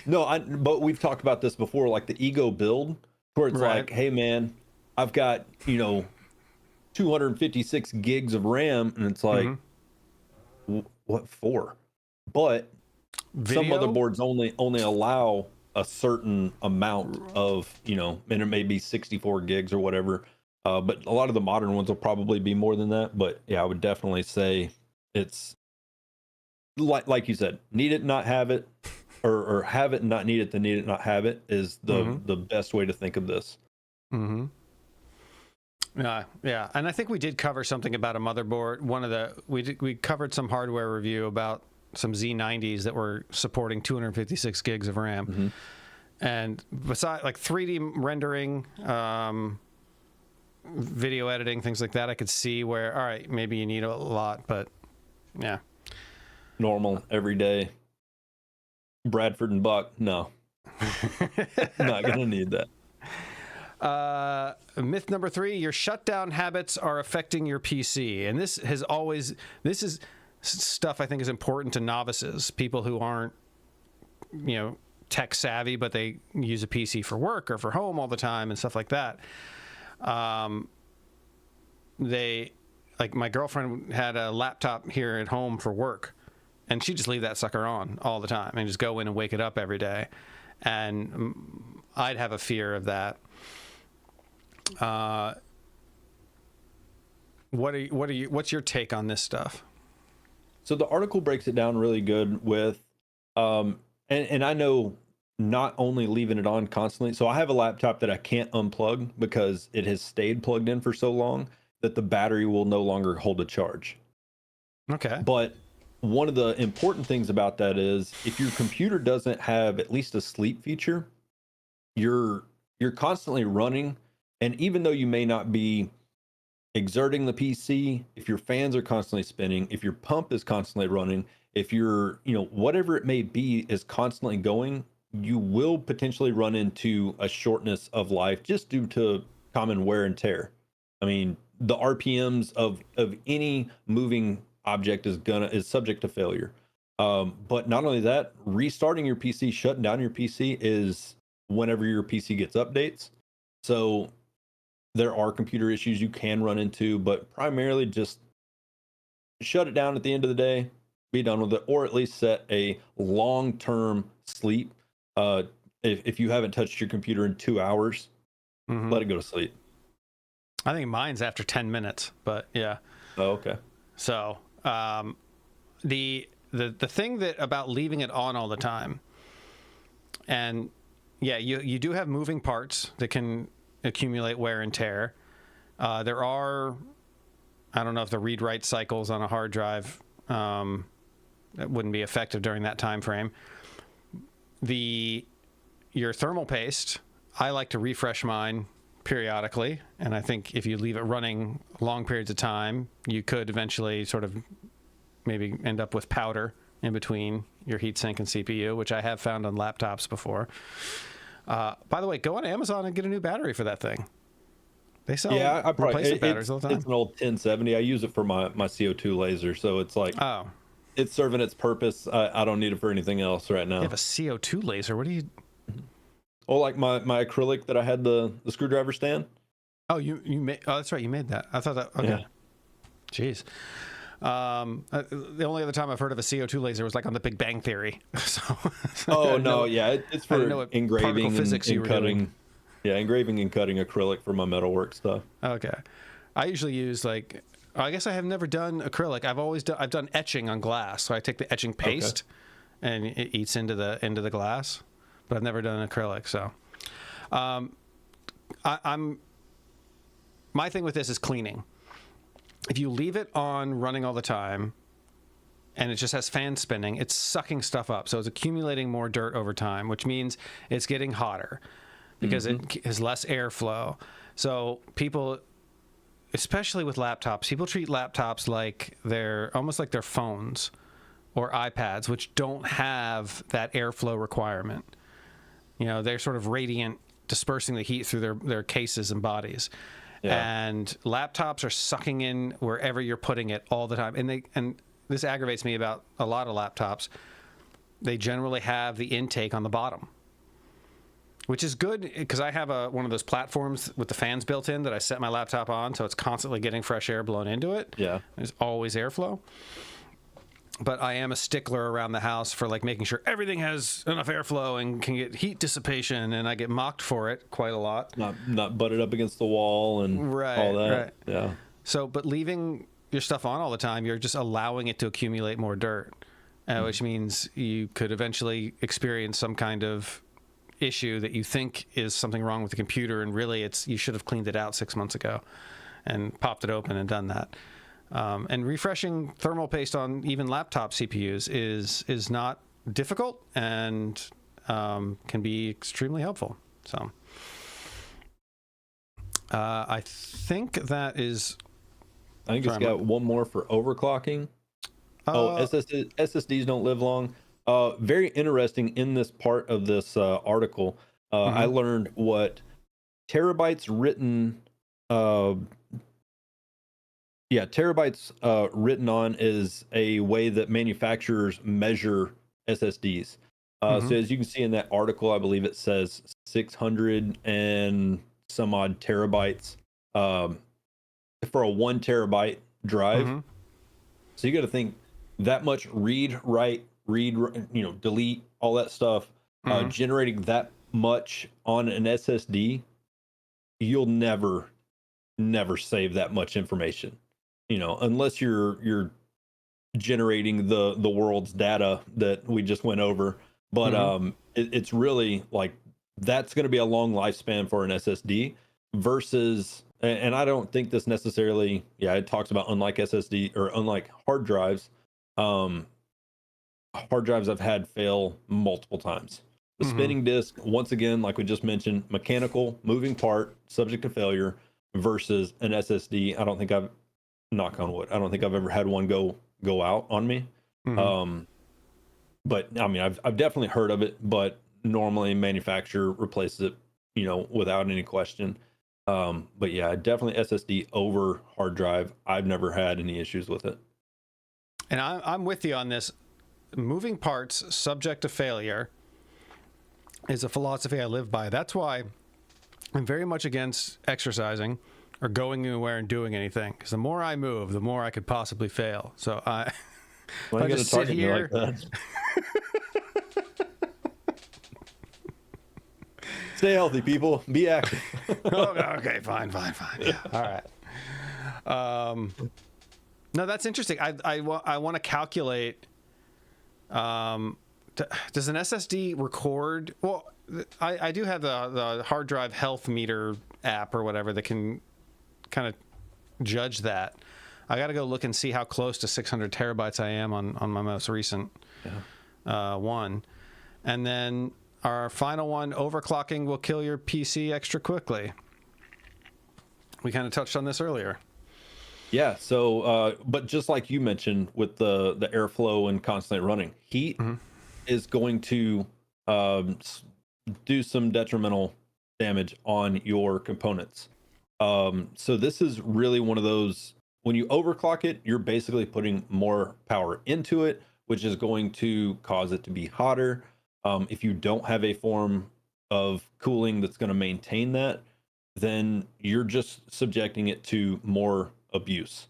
But we've talked about this before, like the Ego build, where it's like, hey man, I've got 256 gigs of RAM, and it's like, what for? But some motherboards only allow a certain amount of, and it may be 64 gigs or whatever. But a lot of the modern ones will probably be more than that. But yeah, I would definitely say it's like you said, need it, not have it, or have it and not need it, then need it, not have it, is the best way to think of this. Yeah, and I think we did cover something about a motherboard. We covered some hardware review about some Z90s that were supporting 256 gigs of RAM, and besides like 3D rendering, video editing, things like that, I could see where, all right, maybe you need a lot, but yeah, normal everyday Bradford and Buck, no. Not gonna need that. Myth number 3: your shutdown habits are affecting your PC. And this is stuff I think is important to novices, people who aren't tech savvy, but they use a PC for work or for home all the time and stuff like that. Like my girlfriend had a laptop here at home for work, and she'd just leave that sucker on all the time and just go in and wake it up every day. And I'd have a fear of that. What's your take on this stuff? So the article breaks it down really good with, and I know not only leaving it on constantly. So I have a laptop that I can't unplug because it has stayed plugged in for so long that the battery will no longer hold a charge. Okay. But one of the important things about that is if your computer doesn't have at least a sleep feature, you're constantly running, and even though you may not be exerting the PC, if your fans are constantly spinning, if your pump is constantly running, if your, whatever it may be is constantly going, you will potentially run into a shortness of life just due to common wear and tear. I mean, the RPMs of any moving object is subject to failure. But not only that, restarting your PC, shutting down your PC is whenever your PC gets updates. So there are computer issues you can run into, but primarily just shut it down at the end of the day, be done with it, or at least set a long-term sleep. If you haven't touched your computer in 2 hours, let it go to sleep. I think mine's after 10 minutes, but yeah. Oh, okay. So the thing that about leaving it on all the time, and yeah, you do have moving parts that can accumulate wear and tear. There are, I don't know if the read-write cycles on a hard drive that wouldn't be effective during that time frame. Your thermal paste, I like to refresh mine periodically, and I think if you leave it running long periods of time, you could eventually sort of maybe end up with powder in between your heatsink and CPU, which I have found on laptops before. By the way, go on Amazon and get a new battery for that thing. They sell replacement batteries all the time. It's an old 1070. I use it for my CO2 laser, so it's like, it's serving its purpose. I don't need it for anything else right now. You have a CO2 laser? What do you... Oh, like my acrylic that I had the screwdriver stand. Oh, you made... Oh, that's right. You made that. I thought that... Okay. Yeah. Jeez. The only other time I've heard of a CO2 laser was like on the Big Bang Theory. Oh, no. Yeah. It's for engraving and cutting. Yeah. Engraving and cutting acrylic for my metalwork stuff. Okay. I usually use like... I guess I have never done acrylic. I've done etching on glass. So I take the etching paste and it eats into the glass. But I've never done acrylic, so my thing with this is cleaning. If you leave it on running all the time and it just has fans spinning, it's sucking stuff up, so it's accumulating more dirt over time, which means it's getting hotter because it has less airflow. So people, especially with laptops, people treat laptops like they're almost like they're phones or iPads, which don't have that airflow requirement. They're sort of radiant, dispersing the heat through their cases and bodies. Yeah. And laptops are sucking in wherever you're putting it all the time. And this aggravates me about a lot of laptops. They generally have the intake on the bottom, which is good because I have one of those platforms with the fans built in that I set my laptop on, so it's constantly getting fresh air blown into it. Yeah. There's always airflow. But I am a stickler around the house for like making sure everything has enough airflow and can get heat dissipation, and I get mocked for it quite a lot. Not butted up against the wall and all that. Right. Yeah. So, but leaving your stuff on all the time, you're just allowing it to accumulate more dirt, which means you could eventually experience some kind of issue that you think is something wrong with the computer, and really you should have cleaned it out 6 months ago and popped it open and done that. And refreshing thermal paste on even laptop CPUs is not difficult and can be extremely helpful. So I think that is... I think it's got one more for overclocking. SSDs don't live long. Very interesting in this part of this article. I learned what terabytes written... terabytes written on is a way that manufacturers measure SSDs. So as you can see in that article, I believe it says 600 and some odd terabytes for a 1 terabyte drive. So you got to think that much read, write, delete, all that stuff, generating that much on an SSD, you'll never save that much information. you know, unless you're generating the world's data that we just went over. But it's really like that's going to be a long lifespan for an SSD versus, and I don't think this necessarily, yeah, it talks about unlike SSD or unlike hard drives. Hard drives I've had fail multiple times. The spinning disk, once again, like we just mentioned, mechanical, moving part, subject to failure versus an SSD. I don't think I've, knock on wood, I don't think I've ever had one go out on me. But I mean, I've definitely heard of it, but normally manufacturer replaces it, you know, without any question. But yeah, definitely SSD over hard drive. I've never had any issues with it. And I'm with you on this. Moving parts subject to failure is a philosophy I live by. That's why I'm very much against exercising or going anywhere and doing anything, because the more I move, the more I could possibly fail. So I just sit here. Like that? Stay healthy, people. Be active. Okay, fine. Yeah. All right. No, that's interesting. I want to calculate. Does an SSD record? Well, I do have the hard drive health meter app or whatever that can kind of judge that. I got to go look and see how close to 600 terabytes I am on my most recent one. And then our final one, overclocking will kill your PC extra quickly. We kind of touched on this earlier. Yeah, so but just like you mentioned with the airflow and constant running, heat is going to do some detrimental damage on your components. So this is really one of those, when you overclock it, you're basically putting more power into it, which is going to cause it to be hotter. If you don't have a form of cooling that's going to maintain that, then you're just subjecting it to more abuse.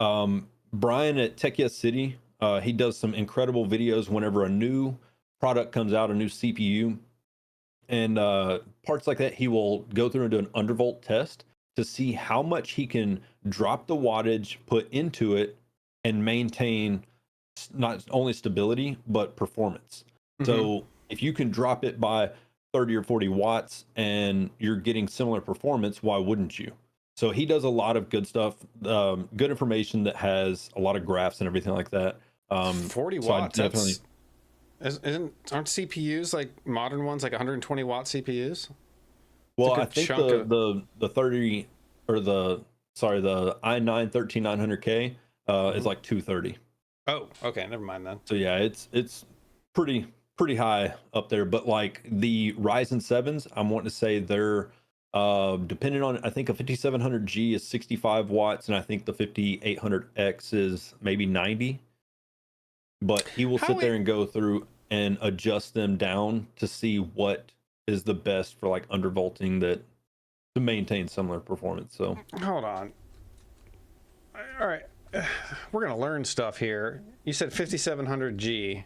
Brian at Techy, he does some incredible videos whenever a new product comes out, a new CPU and parts like that. He will go through and do an undervolt test to see how much he can drop the wattage put into it and maintain not only stability but performance. So if you can drop it by 30 or 40 watts and you're getting similar performance, why wouldn't you? So he does a lot of good stuff, good information that has a lot of graphs and everything like that. 40 watts. Aren't CPUs, like modern ones, like 120 watt CPUs? Well, I think the 30 or the i9 13900K is like 230. Oh, okay, never mind then. So yeah, it's pretty high up there. But like the Ryzen 7s, I'm wanting to say they're depending on, I think a 5700G is 65 watts, and I think the 5800X is maybe 90. But he will sit there and go through and adjust them down to see what is the best for like undervolting that to maintain similar performance. So hold on. All right, we're gonna learn stuff here. You said 5700G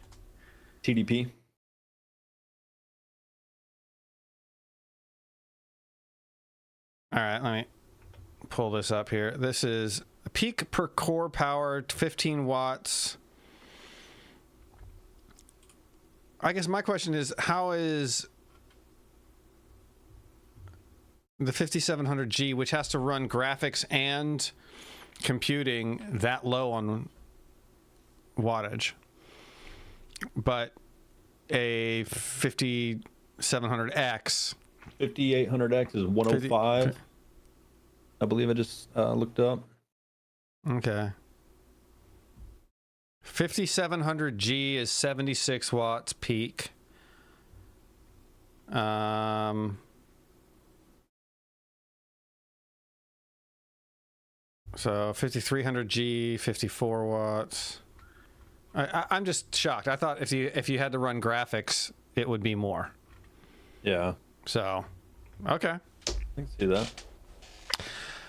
TDP. All right, let me pull this up here. This is peak per core power, 15 watts. I guess my question is, how is the 5700G, which has to run graphics and computing, that low on wattage, but a 5700X 5800X is 105. I believe I just looked up. Okay. 5700G is 76 watts peak. So 5300G, 54 watts. I'm just shocked. I thought if you had to run graphics, it would be more. Yeah. So, okay. I can see that.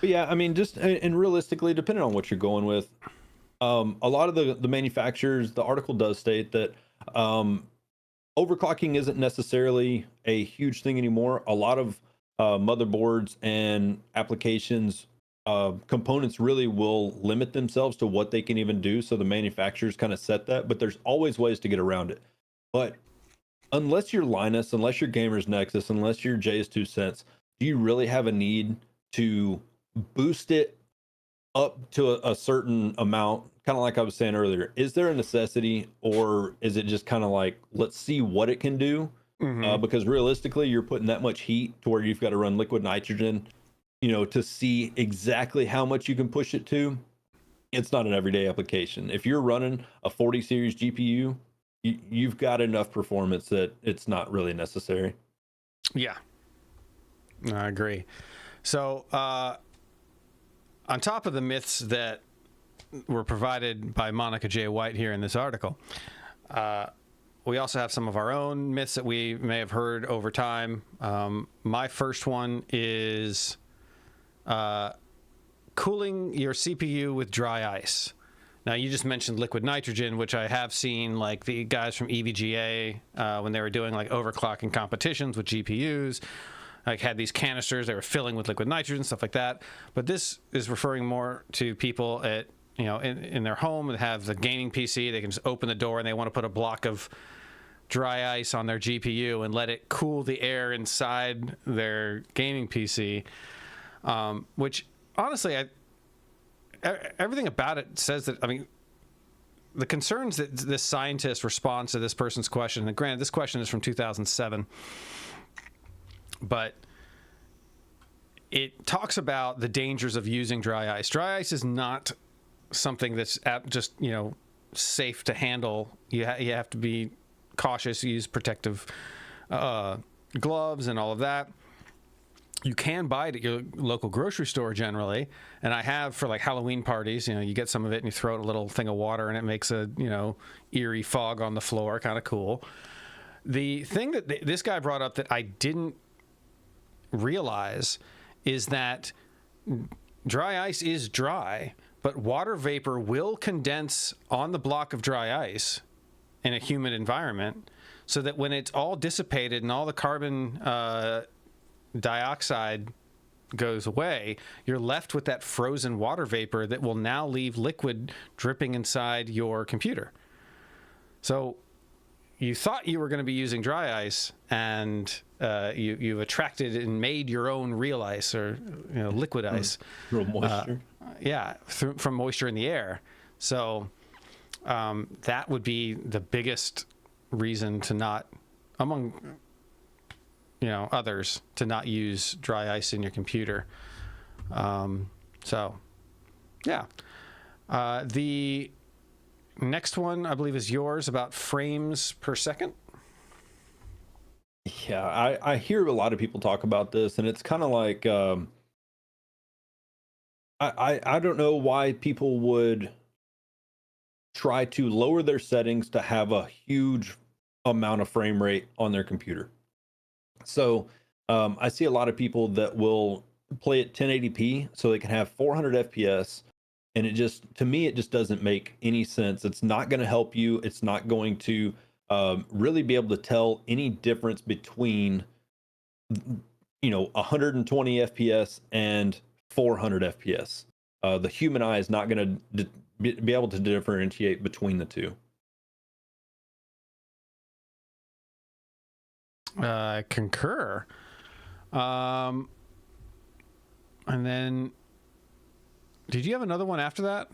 But yeah, I mean, just and realistically, depending on what you're going with, a lot of the manufacturers, the article does state that overclocking isn't necessarily a huge thing anymore. A lot of motherboards and applications components really will limit themselves to what they can even do. So the manufacturers kind of set that, but there's always ways to get around it. But unless you're Linus, unless you're Gamers Nexus, unless you're Jay's 2 cents, do you really have a need to boost it up to a certain amount? Kind of like I was saying earlier, is there a necessity, or is it just kind of like, let's see what it can do? Because realistically, you're putting that much heat to where you've got to run liquid nitrogen, to see exactly how much you can push it to. It's not an everyday application. If you're running a 40 series GPU, you've got enough performance that it's not really necessary. Yeah, I agree. So on top of the myths that were provided by Monica J. White here in this article, we also have some of our own myths that we may have heard over time. My first one is cooling your CPU with dry ice. Now, you just mentioned liquid nitrogen, which I have seen, like the guys from EVGA, when they were doing like overclocking competitions with GPUs, like had these canisters they were filling with liquid nitrogen, stuff like that. But this is referring more to people at, in their home and have the gaming PC. They can just open the door and they want to put a block of dry ice on their GPU and let it cool the air inside their gaming PC, which honestly, everything about it says that, the concerns that this scientist responds to this person's question, and granted, this question is from 2007, but it talks about the dangers of using dry ice. Dry ice is not something that's just, safe to handle. You have to be cautious, use protective gloves and all of that. You can buy it at your local grocery store generally, and I have for like Halloween parties. You get some of it and you throw it in a little thing of water and it makes a eerie fog on the floor, kind of cool. The thing that this guy brought up that I didn't realize is that dry ice is dry, but water vapor will condense on the block of dry ice in a humid environment, so that when it's all dissipated and all the carbon dioxide goes away, you're left with that frozen water vapor that will now leave liquid dripping inside your computer. So you thought you were going to be using dry ice, and you've attracted and made your own real ice, or liquid ice. Real moisture. From moisture in the air. So that would be the biggest reason to not, among others, to not use dry ice in your computer. The next one, I believe, is yours, about frames per second. Yeah, I hear a lot of people talk about this, and it's kind of like, I don't know why people would try to lower their settings to have a huge amount of frame rate on their computer. So I see a lot of people that will play at 1080p so they can have 400 FPS, and to me, it just doesn't make any sense. It's not going to help you. It's not going to really be able to tell any difference between 120 FPS and 400 FPS. The human eye is not going to be able to differentiate between the two. I concur. And then, did you have another one after that?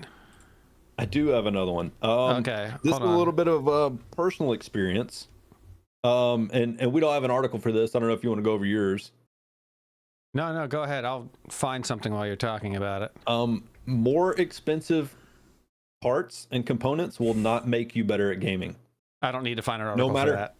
I do have another one. Okay, this is a little bit of personal experience. And we don't have an article for this. I don't know if you want to go over yours. No, go ahead. I'll find something while you're talking about it. More expensive parts and components will not make you better at gaming. I don't need to find an article for that.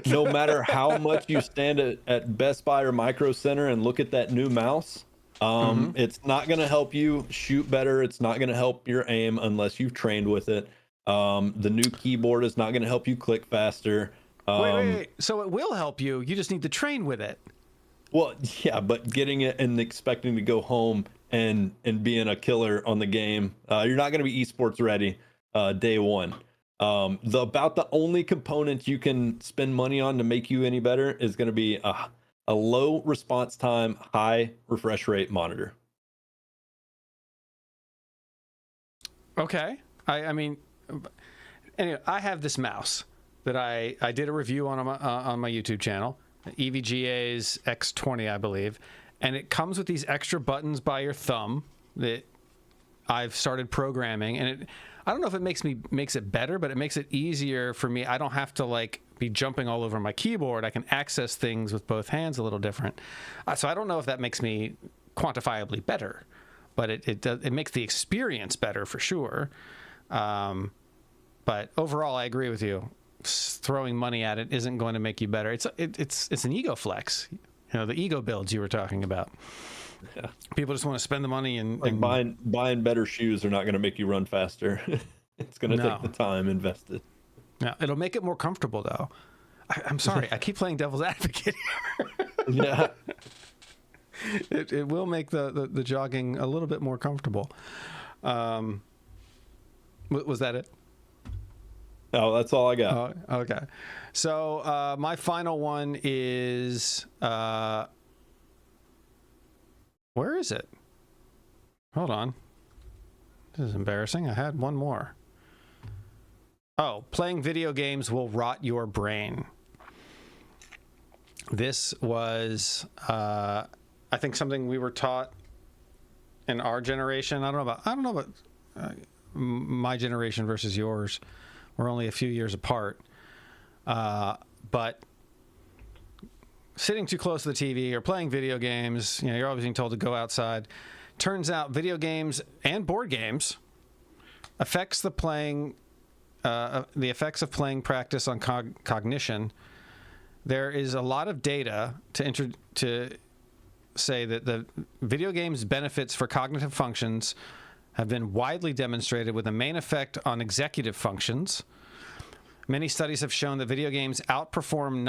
No matter how much you stand at Best Buy or Micro Center and look at that new mouse, it's not going to help you shoot better. It's not going to help your aim unless you've trained with it. The new keyboard is not going to help you click faster. Wait. So it will help you. You just need to train with it. Well, yeah, but getting it and expecting to go home and being a killer on the game, you're not going to be esports ready day one. About the only component you can spend money on to make you any better is going to be a low response time, high refresh rate monitor. Okay. I mean, anyway, I have this mouse that I did a review on my YouTube channel, 𝐂𝐈𝐓𝐇's X20, I believe, and it comes with these extra buttons by your thumb that I've started programming, and I don't know if it makes it better, but it makes it easier for me. I don't have to like be jumping all over my keyboard. I can access things with both hands a little different. So I don't know if that makes me quantifiably better, but it makes the experience better for sure. But overall, I agree with you. Throwing money at it isn't going to make you better. It's an ego flex. You know, the ego builds you were talking about. Yeah. People just want to spend the money and buying better shoes are not going to make you run faster. It's going to take the time invested. Yeah, it'll make it more comfortable though. I'm sorry, I keep playing devil's advocate here. Yeah. It will make the jogging a little bit more comfortable. Was that it? Oh, that's all I got. Oh, okay. So my final one is where is it? Hold on. This is embarrassing. I had one more. Oh, playing video games will rot your brain. This was, I think, something we were taught in our generation. I don't know about my generation versus yours. We're only a few years apart. But sitting too close to the TV or playing video games, you know, you're always being told to go outside. Turns out video games and board games affects the effects of playing practice on cognition. There is a lot of data to say that the video games' benefits for cognitive functions have been widely demonstrated, with a main effect on executive functions. Many studies have shown that video gamers outperform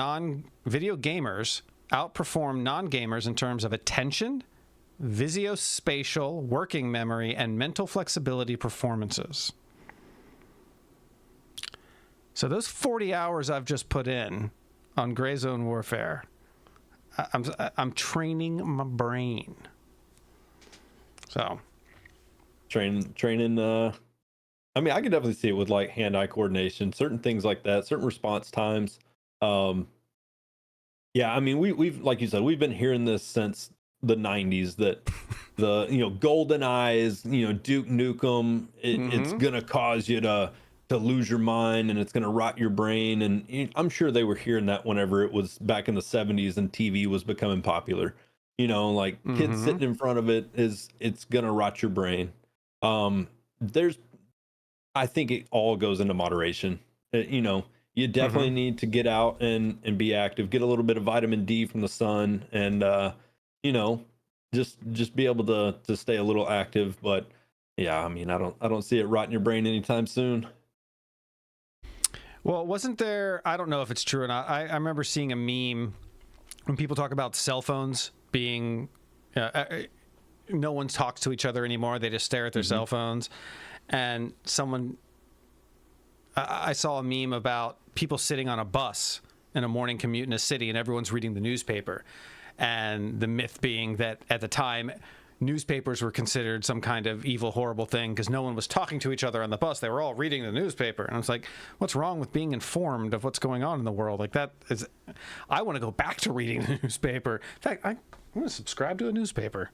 non-gamers in terms of attention, visuospatial, working memory, and mental flexibility performances. So those 40 hours I've just put in on Gray Zone Warfare, I'm training my brain. So training. I mean, I can definitely see it with like hand-eye coordination, certain things like that, certain response times. Yeah, I mean, we've like you said, we've been hearing this since the 90s that the golden eyes, Duke Nukem, it's gonna cause you to lose your mind and it's gonna rot your brain. And I'm sure they were hearing that whenever it was back in the 70s and TV was becoming popular. Like kids sitting in front of it's gonna rot your brain. I think it all goes into moderation. You definitely need to get out and be active, get a little bit of vitamin D from the sun, and just be able to stay a little active. But yeah, I mean, I don't see it rotting your brain anytime soon. Well, wasn't there, I don't know if it's true or not, I remember seeing a meme when people talk about cell phones being no one talks to each other anymore, they just stare at their cell phones. And I saw a meme about people sitting on a bus in a morning commute in a city and everyone's reading the newspaper. And the myth being that at the time, newspapers were considered some kind of evil, horrible thing because no one was talking to each other on the bus. They were all reading the newspaper. And I was like, what's wrong with being informed of what's going on in the world? Like I want to go back to reading the newspaper. In fact, I want to subscribe to a newspaper.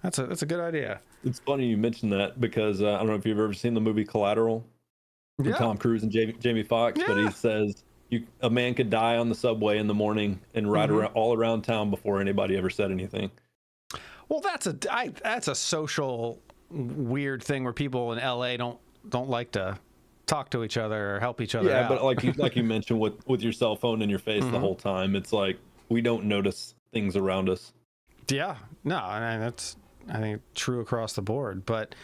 That's a good idea. It's funny you mentioned that because I don't know if you've ever seen the movie Collateral with Tom Cruise and Jamie Foxx, but he says a man could die on the subway in the morning and ride all around town before anybody ever said anything. Well, that's a social weird thing where people in LA don't like to talk to each other or help each other out. Yeah, but like you mentioned with your cell phone in your face the whole time, it's like we don't notice things around us. Yeah, no, I mean, I think true across the board. But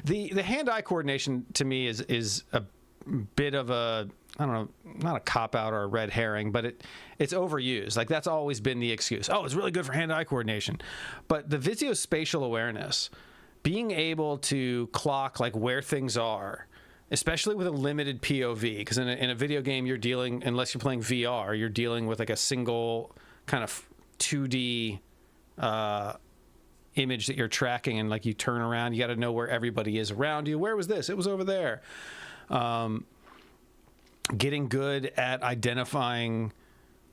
the hand-eye coordination to me is a bit of a, I don't know, not a cop-out or a red herring, but it's overused. Like that's always been the excuse. Oh, it's really good for hand-eye coordination. But the visuospatial awareness, being able to clock like where things are, especially with a limited POV, because in a video game you're dealing, unless you're playing VR, you're dealing with like a single kind of 2D image that you're tracking, and like you turn around, you got to know where everybody is around you. Where was this? It was over there. Getting good at identifying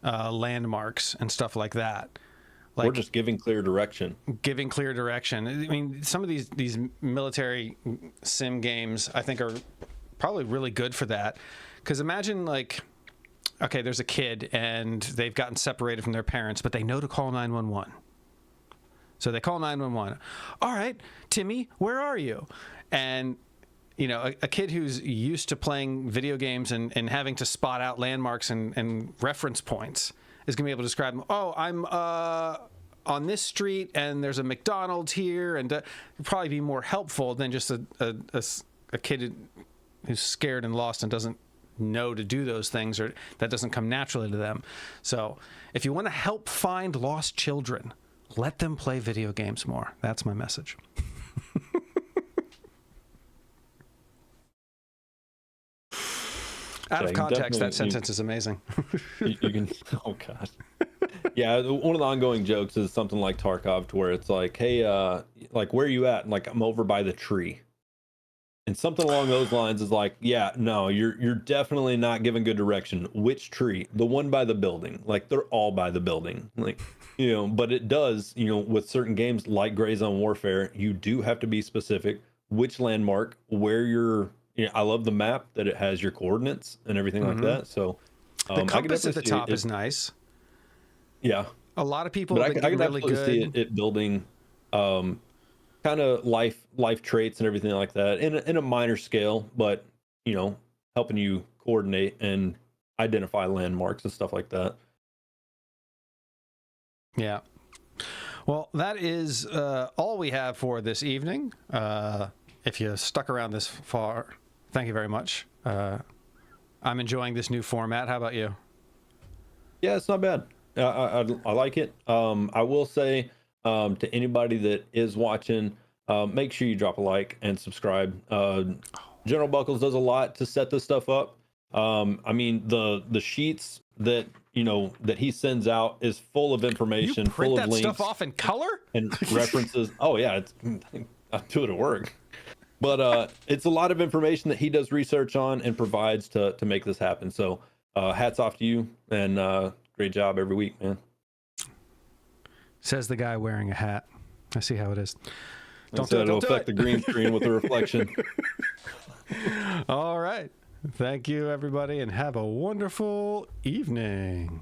landmarks and stuff like that. Or just giving clear direction. Giving clear direction. I mean, some of these military sim games, I think, are probably really good for that. Because imagine, like, okay, there's a kid and they've gotten separated from their parents, but they know to call 911. So they call 911. All right, Timmy, where are you? And, you know, a kid who's used to playing video games and having to spot out landmarks and reference points is going to be able to describe them. Oh, I'm on this street and there's a McDonald's here, and it'd probably be more helpful than just a kid who's scared and lost and doesn't know to do those things, or that doesn't come naturally to them. So if you want to help find lost children, let them play video games more. That's my message. Out of context, that sentence is amazing. You can, oh God. Yeah, one of the ongoing jokes is something like Tarkov, to where it's like, hey, like, where are you at? And like, I'm over by the tree. And something along those lines is like, yeah, no, you're definitely not giving good direction. Which tree? The one by the building. Like, they're all by the building. Like, you know, but it does, you know, with certain games like Gray Zone Warfare, you do have to be specific which landmark, where you're. You know, I love the map that it has your coordinates and everything like that. So the compass at the top is nice. Yeah, a lot of people. But have been I can really definitely good. see it building kind of life traits and everything like that in a minor scale, but you know, helping you coordinate and identify landmarks and stuff like that. Yeah. Well, that is all we have for this evening. If you stuck around this far, thank you very much. I'm enjoying this new format. How about you? Yeah, it's not bad. I like it. I will say to anybody that is watching, make sure you drop a like and subscribe. General Buckles does a lot to set this stuff up. I mean, the sheets that that he sends out is full of information, full of links, stuff off in color and references. Oh yeah, I do it at work. But it's a lot of information that he does research on and provides to make this happen. So hats off to you, and great job every week, man. Says the guy wearing a hat. I see how it is. Don't affect the green screen with the reflection. All right. Thank you, everybody, and have a wonderful evening.